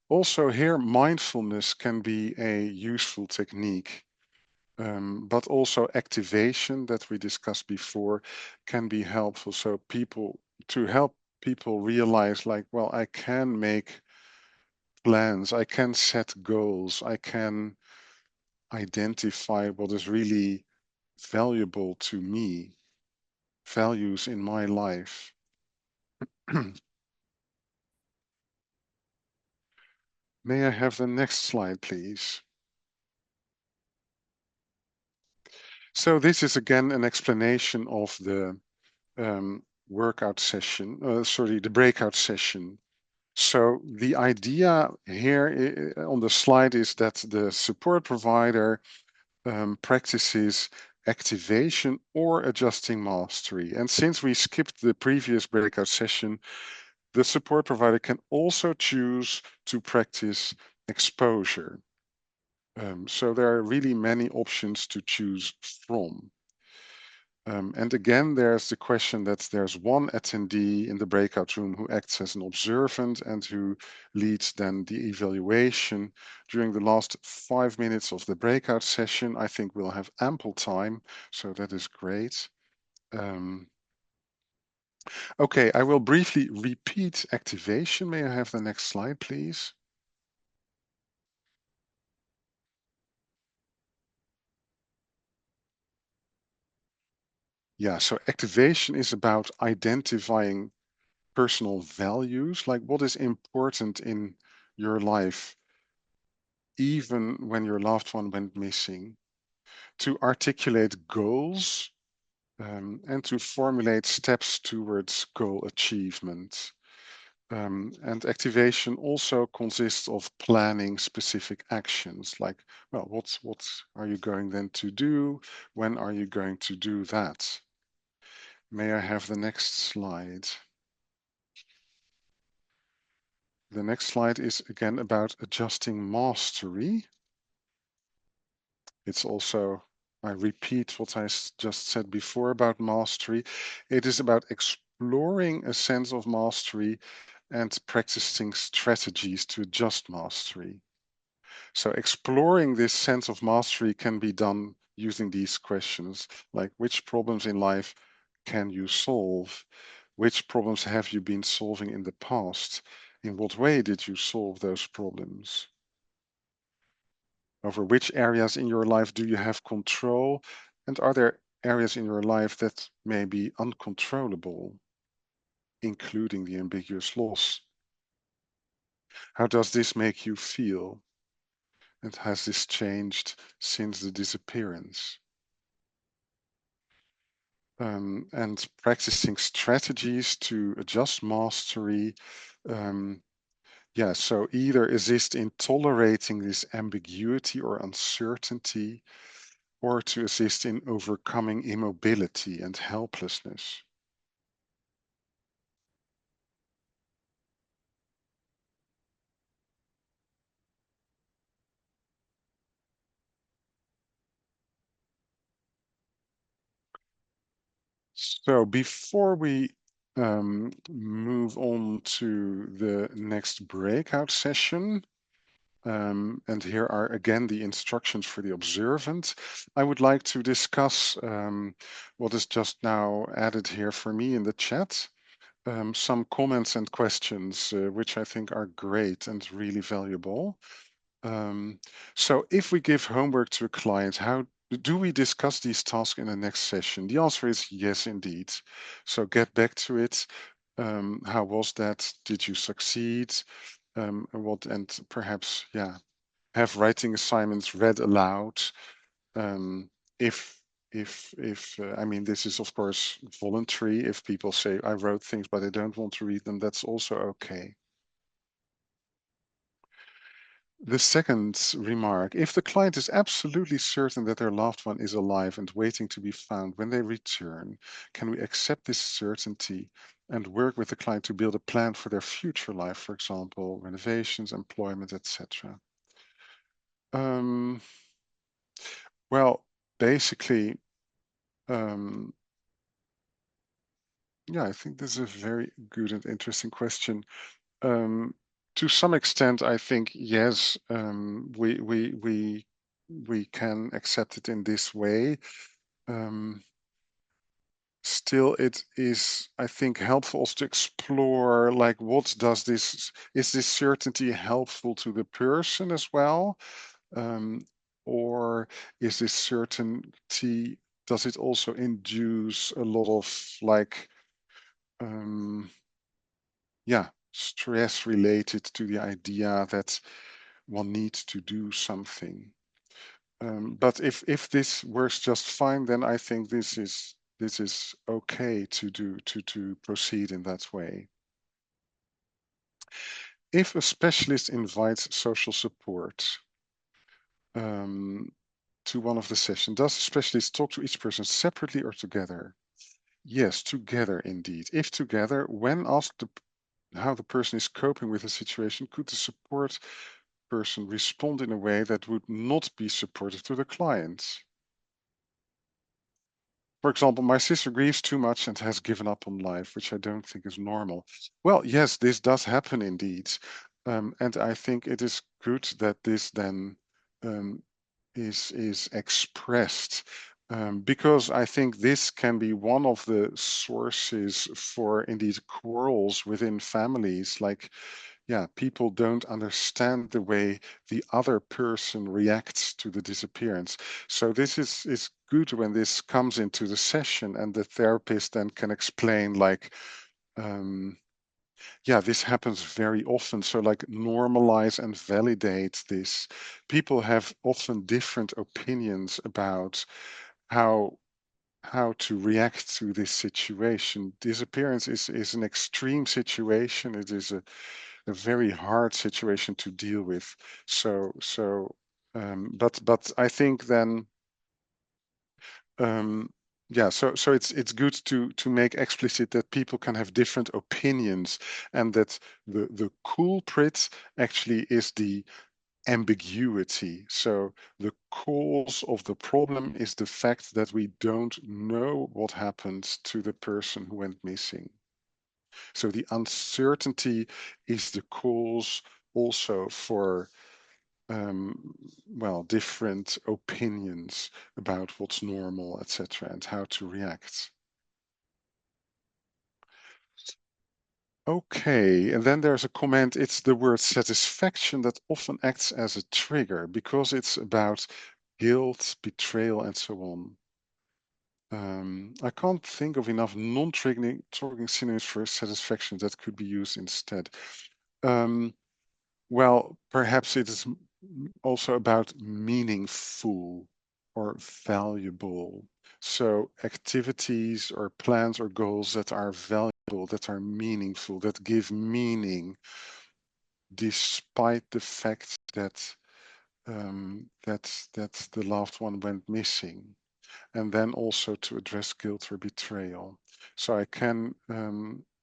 Also here, mindfulness can be a useful technique, but also activation that we discussed before can be helpful. So to help people realize like, well, I can make plans, I can set goals, I can identify what is really valuable to me, values in my life. May I have the next slide, please? So this is again an explanation of the breakout session. So the idea here on the slide is that the support provider practices activation or adjusting mastery. And since we skipped the previous breakout session, the support provider can also choose to practice exposure. So there are really many options to choose from. And again, there's the question that there's one attendee in the breakout room who acts as an observant and who leads then the evaluation. During the last 5 minutes of the breakout session, I think we'll have ample time, so that is great. Okay, I will briefly repeat activation. May I have the next slide, please? Yeah, so activation is about identifying personal values, like what is important in your life, even when your loved one went missing, to articulate goals, and to formulate steps towards goal achievement. And activation also consists of planning specific actions, like, well, what are you going then to do? When are you going to do that? May I have the next slide? The next slide is again about adjusting mastery. It's also, I repeat what I just said before about mastery. It is about exploring a sense of mastery and practicing strategies to adjust mastery. So exploring this sense of mastery can be done using these questions, like which problems in life can you solve? Which problems have you been solving in the past? In what way did you solve those problems? Over which areas in your life do you have control? And are there areas in your life that may be uncontrollable, including the ambiguous loss? How does this make you feel? And has this changed since the disappearance? And practicing strategies to adjust mastery. Yeah, so either assist in tolerating this ambiguity or uncertainty, or to assist in overcoming immobility and helplessness. So before we move on to the next breakout session, and here are again the instructions for the observant, I would like to discuss what is just now added here for me in the chat. Some comments and questions, which I think are great and really valuable. So if we give homework to a client, how do we discuss these tasks in the next session? The answer is yes, indeed. So get back to it. How was that? Did you succeed? And perhaps, yeah, have writing assignments read aloud. If I mean, this is of course voluntary. If people say I wrote things but I don't want to read them, that's also okay. The second remark, if the client is absolutely certain that their loved one is alive and waiting to be found when they return, can we accept this certainty and work with the client to build a plan for their future life, for example, renovations, employment, etc.? Well, basically, yeah, I think this is a very good and interesting question. To some extent, I think yes, we can accept it in this way. Still, it is, I think, helpful also to explore, like, what does this, is this certainty helpful to the person as well? Or is this certainty, does it also induce a lot of like, yeah, stress related to the idea that one needs to do something? But if this works just fine, then I think this is okay to proceed in that way. If a specialist invites social support to one of the sessions. Does the specialist talk to each person separately or together? Yes, together indeed. If together, when asked how the person is coping with the situation, could the support person respond in a way that would not be supportive to the client? For example, my sister grieves too much and has given up on life, which I don't think is normal. Well, yes, this does happen indeed. And I think it is good that this then is expressed, because I think this can be one of the sources for indeed quarrels within families. Like, yeah, people don't understand the way the other person reacts to the disappearance. So this is good when this comes into the session and the therapist then can explain, like, yeah, this happens very often. So like, normalize and validate this. People have often different opinions about how to react to this situation. Disappearance is an extreme situation. It is a very hard situation to deal with. But I think then, yeah, so it's good to make explicit that people can have different opinions, and that the culprit actually is the ambiguity. So the cause of the problem is the fact that we don't know what happened to the person who went missing. So the uncertainty is the cause also for well, different opinions about what's normal, etc., and how to react. Okay, and then there's a comment, it's the word satisfaction that often acts as a trigger because it's about guilt, betrayal, and so on. I can't think of enough non-triggering synonyms for satisfaction that could be used instead. Well, perhaps it is also about meaningful or valuable. So activities or plans or goals that are valuable, that are meaningful, that give meaning, despite the fact that that the loved one went missing. And then also to address guilt or betrayal. So I can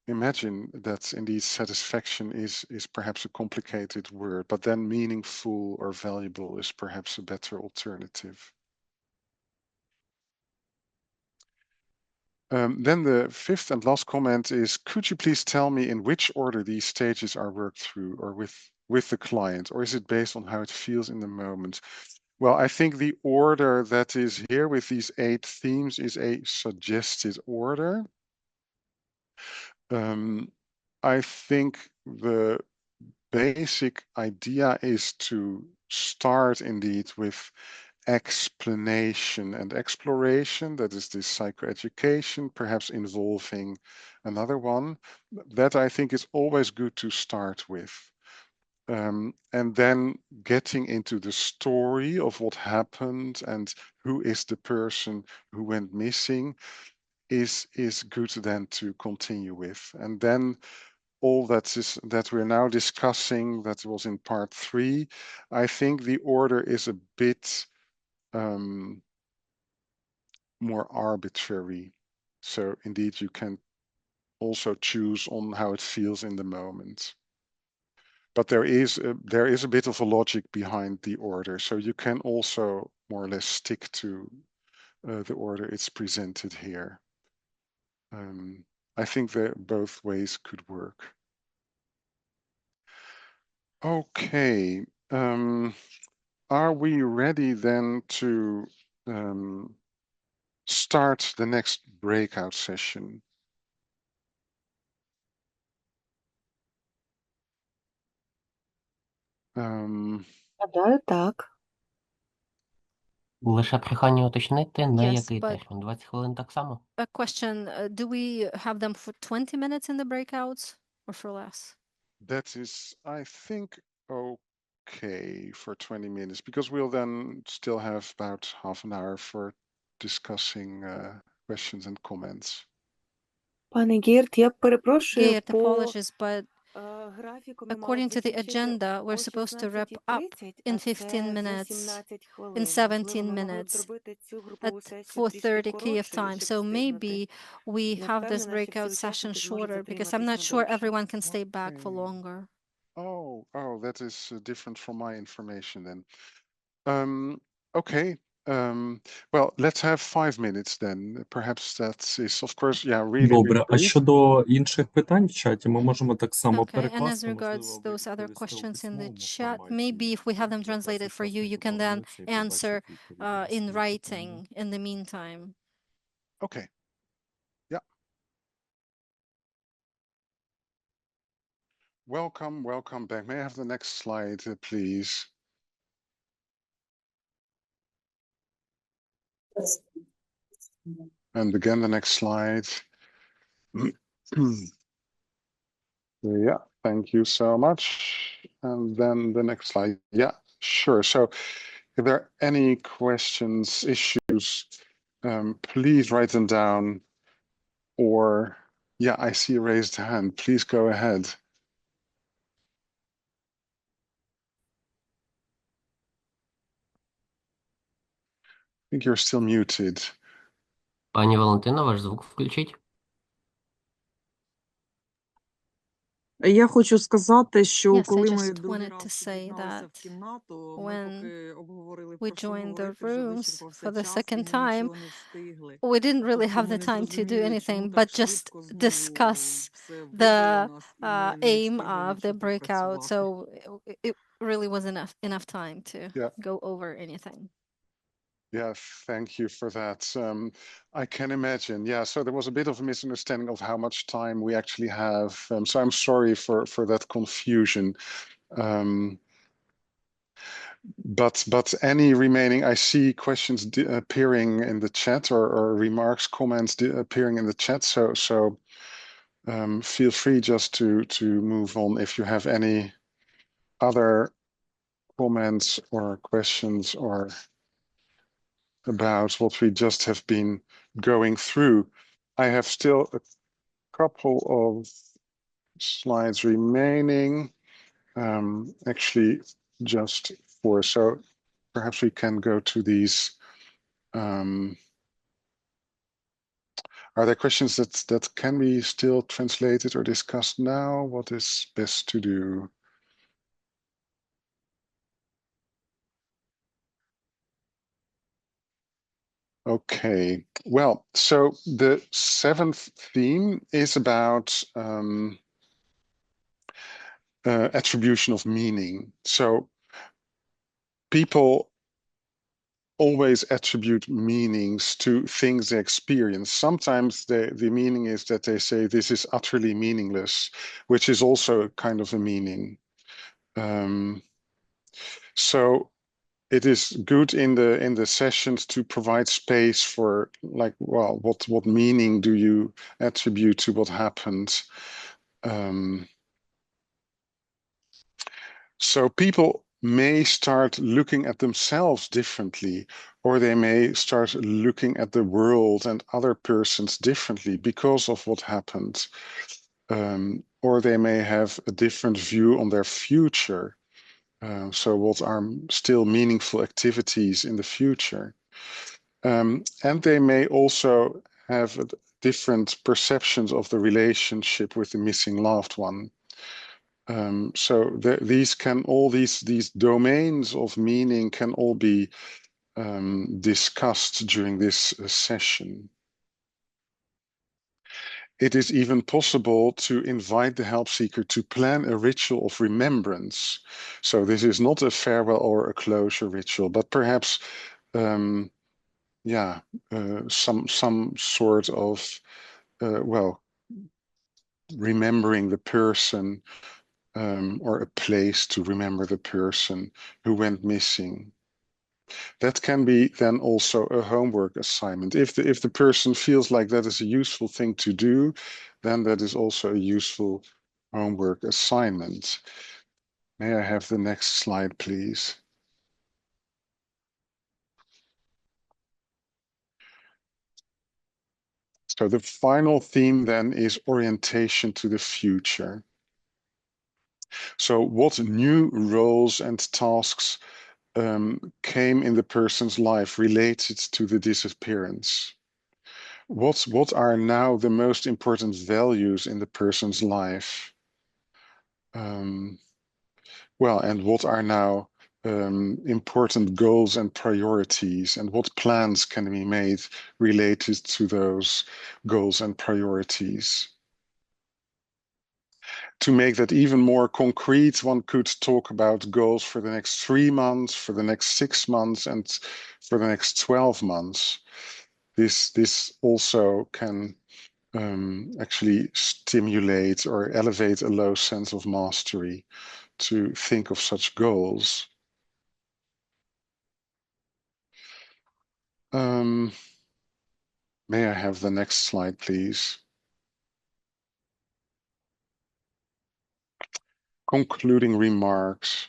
imagine that indeed satisfaction is perhaps a complicated word, but then meaningful or valuable is perhaps a better alternative. Then the fifth and last comment is, could you please tell me in which order these stages are worked through, or with the client, or is it based on how it feels in the moment? Well, I think the order that is here with these 8 themes is a suggested order. I think the basic idea is to start indeed with explanation and exploration. That is the psychoeducation, perhaps involving another one. That I think is always good to start with. And then getting into the story of what happened and who is the person who went missing is good then to continue with. And then all that we're now discussing, that was in part 3, I think the order is a bit more arbitrary. So indeed, you can also choose on how it feels in the moment. But there is a bit of a logic behind the order, so you can also more or less stick to the order it's presented here. I think that both ways could work. Okay, are we ready then to start the next breakout session? Гадаю, так. Лише прохання уточнити, на Yes, який but- термін? 20 хвилин так само? A question, do we have them for 20 minutes in the breakouts or for less? That is, I think, okay for 20 minutes, because we'll then still have about half an hour for discussing questions and comments. Пане Гірт, я перепрошую, Geert, apologies, but According to the agenda, we're supposed to wrap up in 15 minutes, in 17 minutes, at 4:30 Kiev time. So maybe we have this breakout session shorter, because I'm not sure everyone can stay back for longer. Oh, that is different from my information then. Okay. Well, let's have 5 minutes then. Perhaps that is, of course, yeah, really, Добре, really а brief. щодо інших питань в чаті, ми можемо так само Okay, and as перекласти, regards можливо, ви those other відповісте у questions in the письмовому chat, форматі, maybe if we have them якраз translated for you, учасник you can then повернеться і побачить answer відповіді на in свої writing питання. in the meantime. Okay. Yeah. Welcome back. May I have the next slide, please? And again, the next slide. Yeah, thank you so much. And then the next slide. Yeah, sure. So if there are any questions, issues, please write them down. Or, yeah, I see a raised hand. Please go ahead. I think you're still muted. Пані Валентина, ваш звук включіть. Я хочу сказати, що Yes, I коли ми just другий wanted to раз say під'єдналися that в кімнату, ми when поки обговорили, we про що joined the говорити, вже rooms вичерпався for the час, і second ми time, нічого не встигли. we didn't really Тобто have ми the не time to do зрозуміли, anything, чому but так just швидко знову discuss все вибило the нас, і ми не aim встигли of the нічого breakout. попрацювати. So it really wasn't enough time to Yeah. go over anything. Yeah, thank you for that. I can imagine. Yeah, so there was a bit of a misunderstanding of how much time we actually have. So I'm sorry for that confusion. But any remaining, I see questions appearing in the chat, or remarks, comments appearing in the chat. So feel free just to move on if you have any other comments or questions or about what we just have been going through. I have still a couple of slides remaining, actually just 4. So perhaps we can go to these. Are there questions that can be still translated or discussed now? What is best to do? Okay, well, so the 7th theme is about attribution of meaning. So people always attribute meanings to things they experience. Sometimes the meaning is that they say this is utterly meaningless, which is also kind of a meaning. So it is good in the sessions to provide space for, like, well, what meaning do you attribute to what happened? So people may start looking at themselves differently, or they may start looking at the world and other persons differently because of what happened. Or they may have a different view on their future. So what are still meaningful activities in the future? And they may also have different perceptions of the relationship with the missing loved one. So these domains of meaning can all be discussed during this session. It is even possible to invite the help seeker to plan a ritual of remembrance. So this is not a farewell or a closure ritual, but perhaps some sort of remembering the person, or a place to remember the person who went missing. That can be then also a homework assignment. If the person feels like that is a useful thing to do, then that is also a useful homework assignment. May I have the next slide, please? So the final theme then is orientation to the future. So what new roles and tasks came in the person's life related to the disappearance? What are now the most important values in the person's life? Well, and what are now important goals and priorities, and what plans can be made related to those goals and priorities? To make that even more concrete, one could talk about goals for the next 3 months, for the next 6 months, and for the next 12 months. This also can actually stimulate or elevate a low sense of mastery to think of such goals. May I have the next slide, please? Concluding remarks.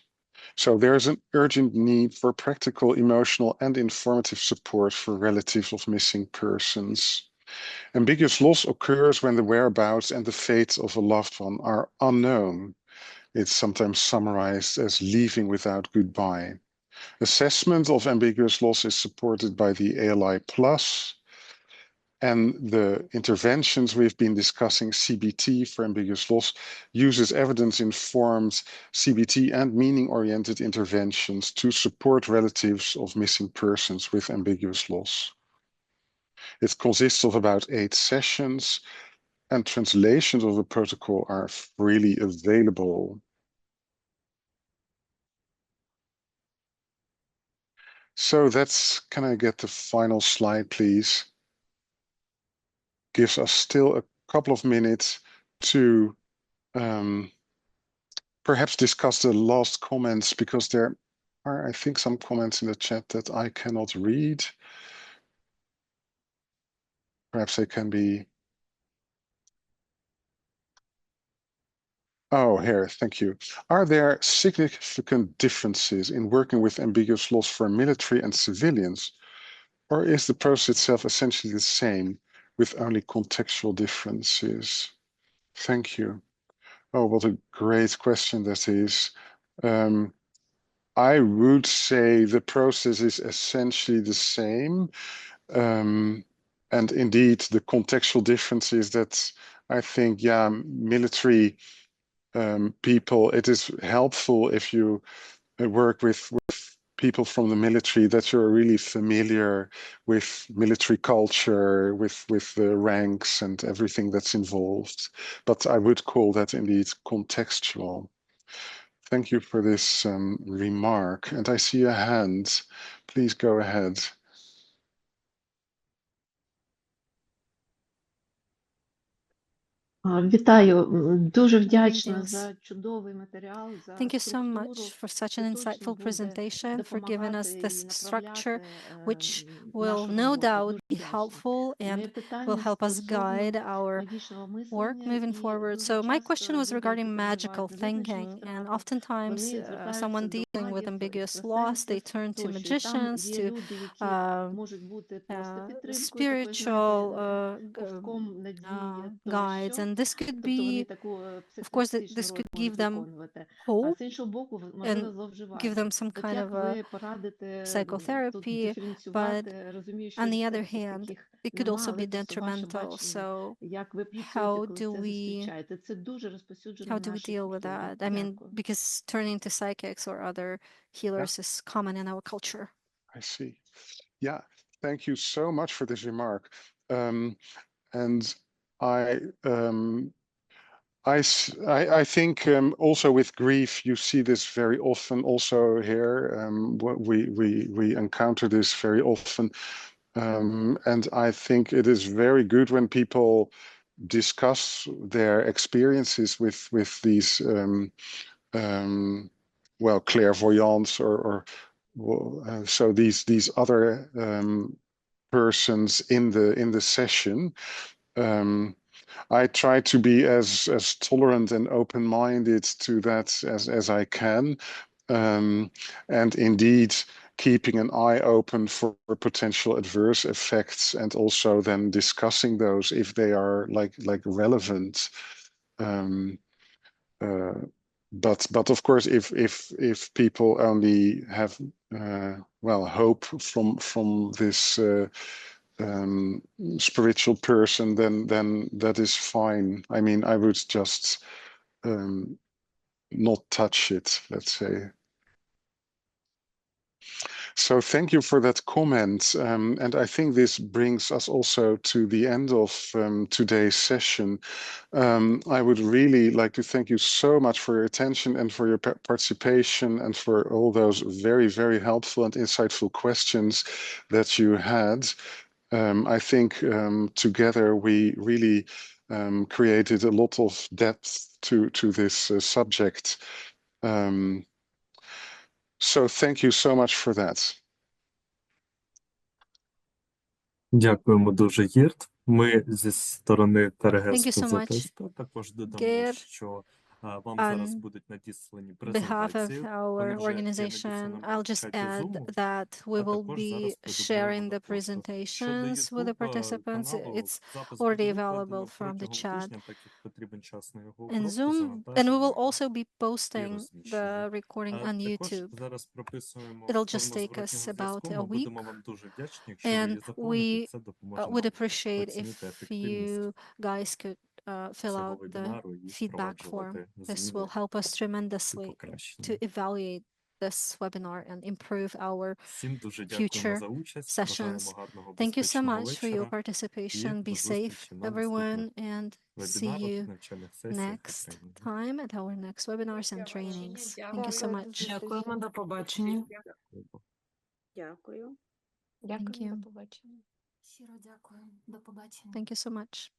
So there's an urgent need for practical, emotional, and informative support for relatives of missing persons. Ambiguous loss occurs when the whereabouts and the fate of a loved one are unknown. It's sometimes summarized as leaving without goodbye. Assessment of ambiguous loss is supported by the ALI Plus, and the interventions we've been discussing, CBT for ambiguous loss, uses evidence-informed CBT and meaning-oriented interventions to support relatives of missing persons with ambiguous loss. It consists of about 8 sessions, and translations of the protocol are freely available. So that's, can I get the final slide, please? Gives us still a couple of minutes to perhaps discuss the last comments, because there are, I think, some comments in the chat that I cannot read. Perhaps they can be... Oh, here, thank you. Are there significant differences in working with ambiguous loss for military and civilians? Or is the process itself essentially the same with only contextual differences? Thank you. Oh, what a great question that is. I would say the process is essentially the same. And indeed, the contextual difference is that I think, yeah, military people, it is helpful if you work with people from the military, that you're really familiar with military culture, with the ranks and everything that's involved. But I would call that indeed contextual. Thank you for this remark. And I see a hand. Please go ahead. Вітаю, дуже вдячна Greetings. за чудовий матеріал, за Thank you so структуру, much for such an що точно insightful буде presentation, for giving us допомагати this і structure, направляти which will нашу no роботу. doubt Дуже be вдячна. helpful Моє and will питання help us guide стосовно our магічного work мислення, moving і forward. дуже So my question часто was люди, які regarding magical переживають незвизначену thinking, and втрату, oftentimes вони звертаються someone до dealing with магів, ambiguous loss, they екстрасенсів turn to тощо. І там magicians, є to люди, які можуть бути просто підтримкою, такою, spiritual знаєте, ковтком надії guides, тощо. and this could Тобто вони be, таку of course, психотерапевтичну this роль could give можуть them виконувати. А hope з іншого боку, можливо and give зловживання. them some От kind як of a ви порадите тут psychotherapy, but диференціювати, розумію, що on the other ефектів hand, таких it could немає, also але be просто ваше detrimental. бачення, So як ви працюєте, how коли do це we зустрічаєте. Це дуже розповсюджено how в do we нашій deal with культурі. that? I mean, Дякую. because turning to psychics or other healers is common in our culture. I see. Yeah, thank you so much for this remark. And I think also with grief, you see this very often also here. We encounter this very often. And I think it is very good when people discuss their experiences with these well, clairvoyants or so these other persons in the session. I try to be as tolerant and open-minded to that as I can, and indeed keeping an eye open for potential adverse effects, and also then discussing those if they are like relevant. but of course, if people only have hope from this spiritual person, then that is fine. I mean, I would just not touch it, let's say. So thank you for that comment. And I think this brings us also to the end of today's session. I would really like to thank you so much for your attention and for your participation and for all those very, very helpful and insightful questions that you had. I think together we really created a lot of depth to this subject. So thank you so much for that. Дякуємо дуже, Гірт. Ми зі сторони ТРГ Thank you so much, Співзахисту також додамо, Geert. що вам зараз On будуть надіслані behalf of презентації. our Вони вже є organization, надіслані I'll в just чаті add Zoom, that we а will також be зараз ви sharing додаємо the на пошту. Щодо presentations with the YouTube participants. каналу, It's запис already буде available викладено from the протягом chat тижня, так як потрібен час на його in обробку, Zoom, and we will завантаження also be і posting розміщення. the recording on Також YouTube. зараз прописуємо It'll just форму take us зворотнього about зв'язку. a Ми week, будемо вам дуже вдячні, якщо ви and її заповните. we Це допоможе would нам appreciate оцінити if ефективність you guys could fill цього out the вебінару і feedback form. впроваджувати This зміни will help us і tremendously to покращення. evaluate this webinar and improve our Всім дуже дякуємо future за участь. Бажаємо sessions. гарного, Thank you so безпечного much for your вечора. participation. І Be до safe, зустрічі на everyone, наступних and see вебінарах, you навчальних сесіях і next тренінгах. time at our next webinars and trainings. Thank you so Дякую, до much. зустрічі. Дякуємо, до побачення. Дякую. Дякую. Thank you. Щиро дякую. До побачення. Thank you so much.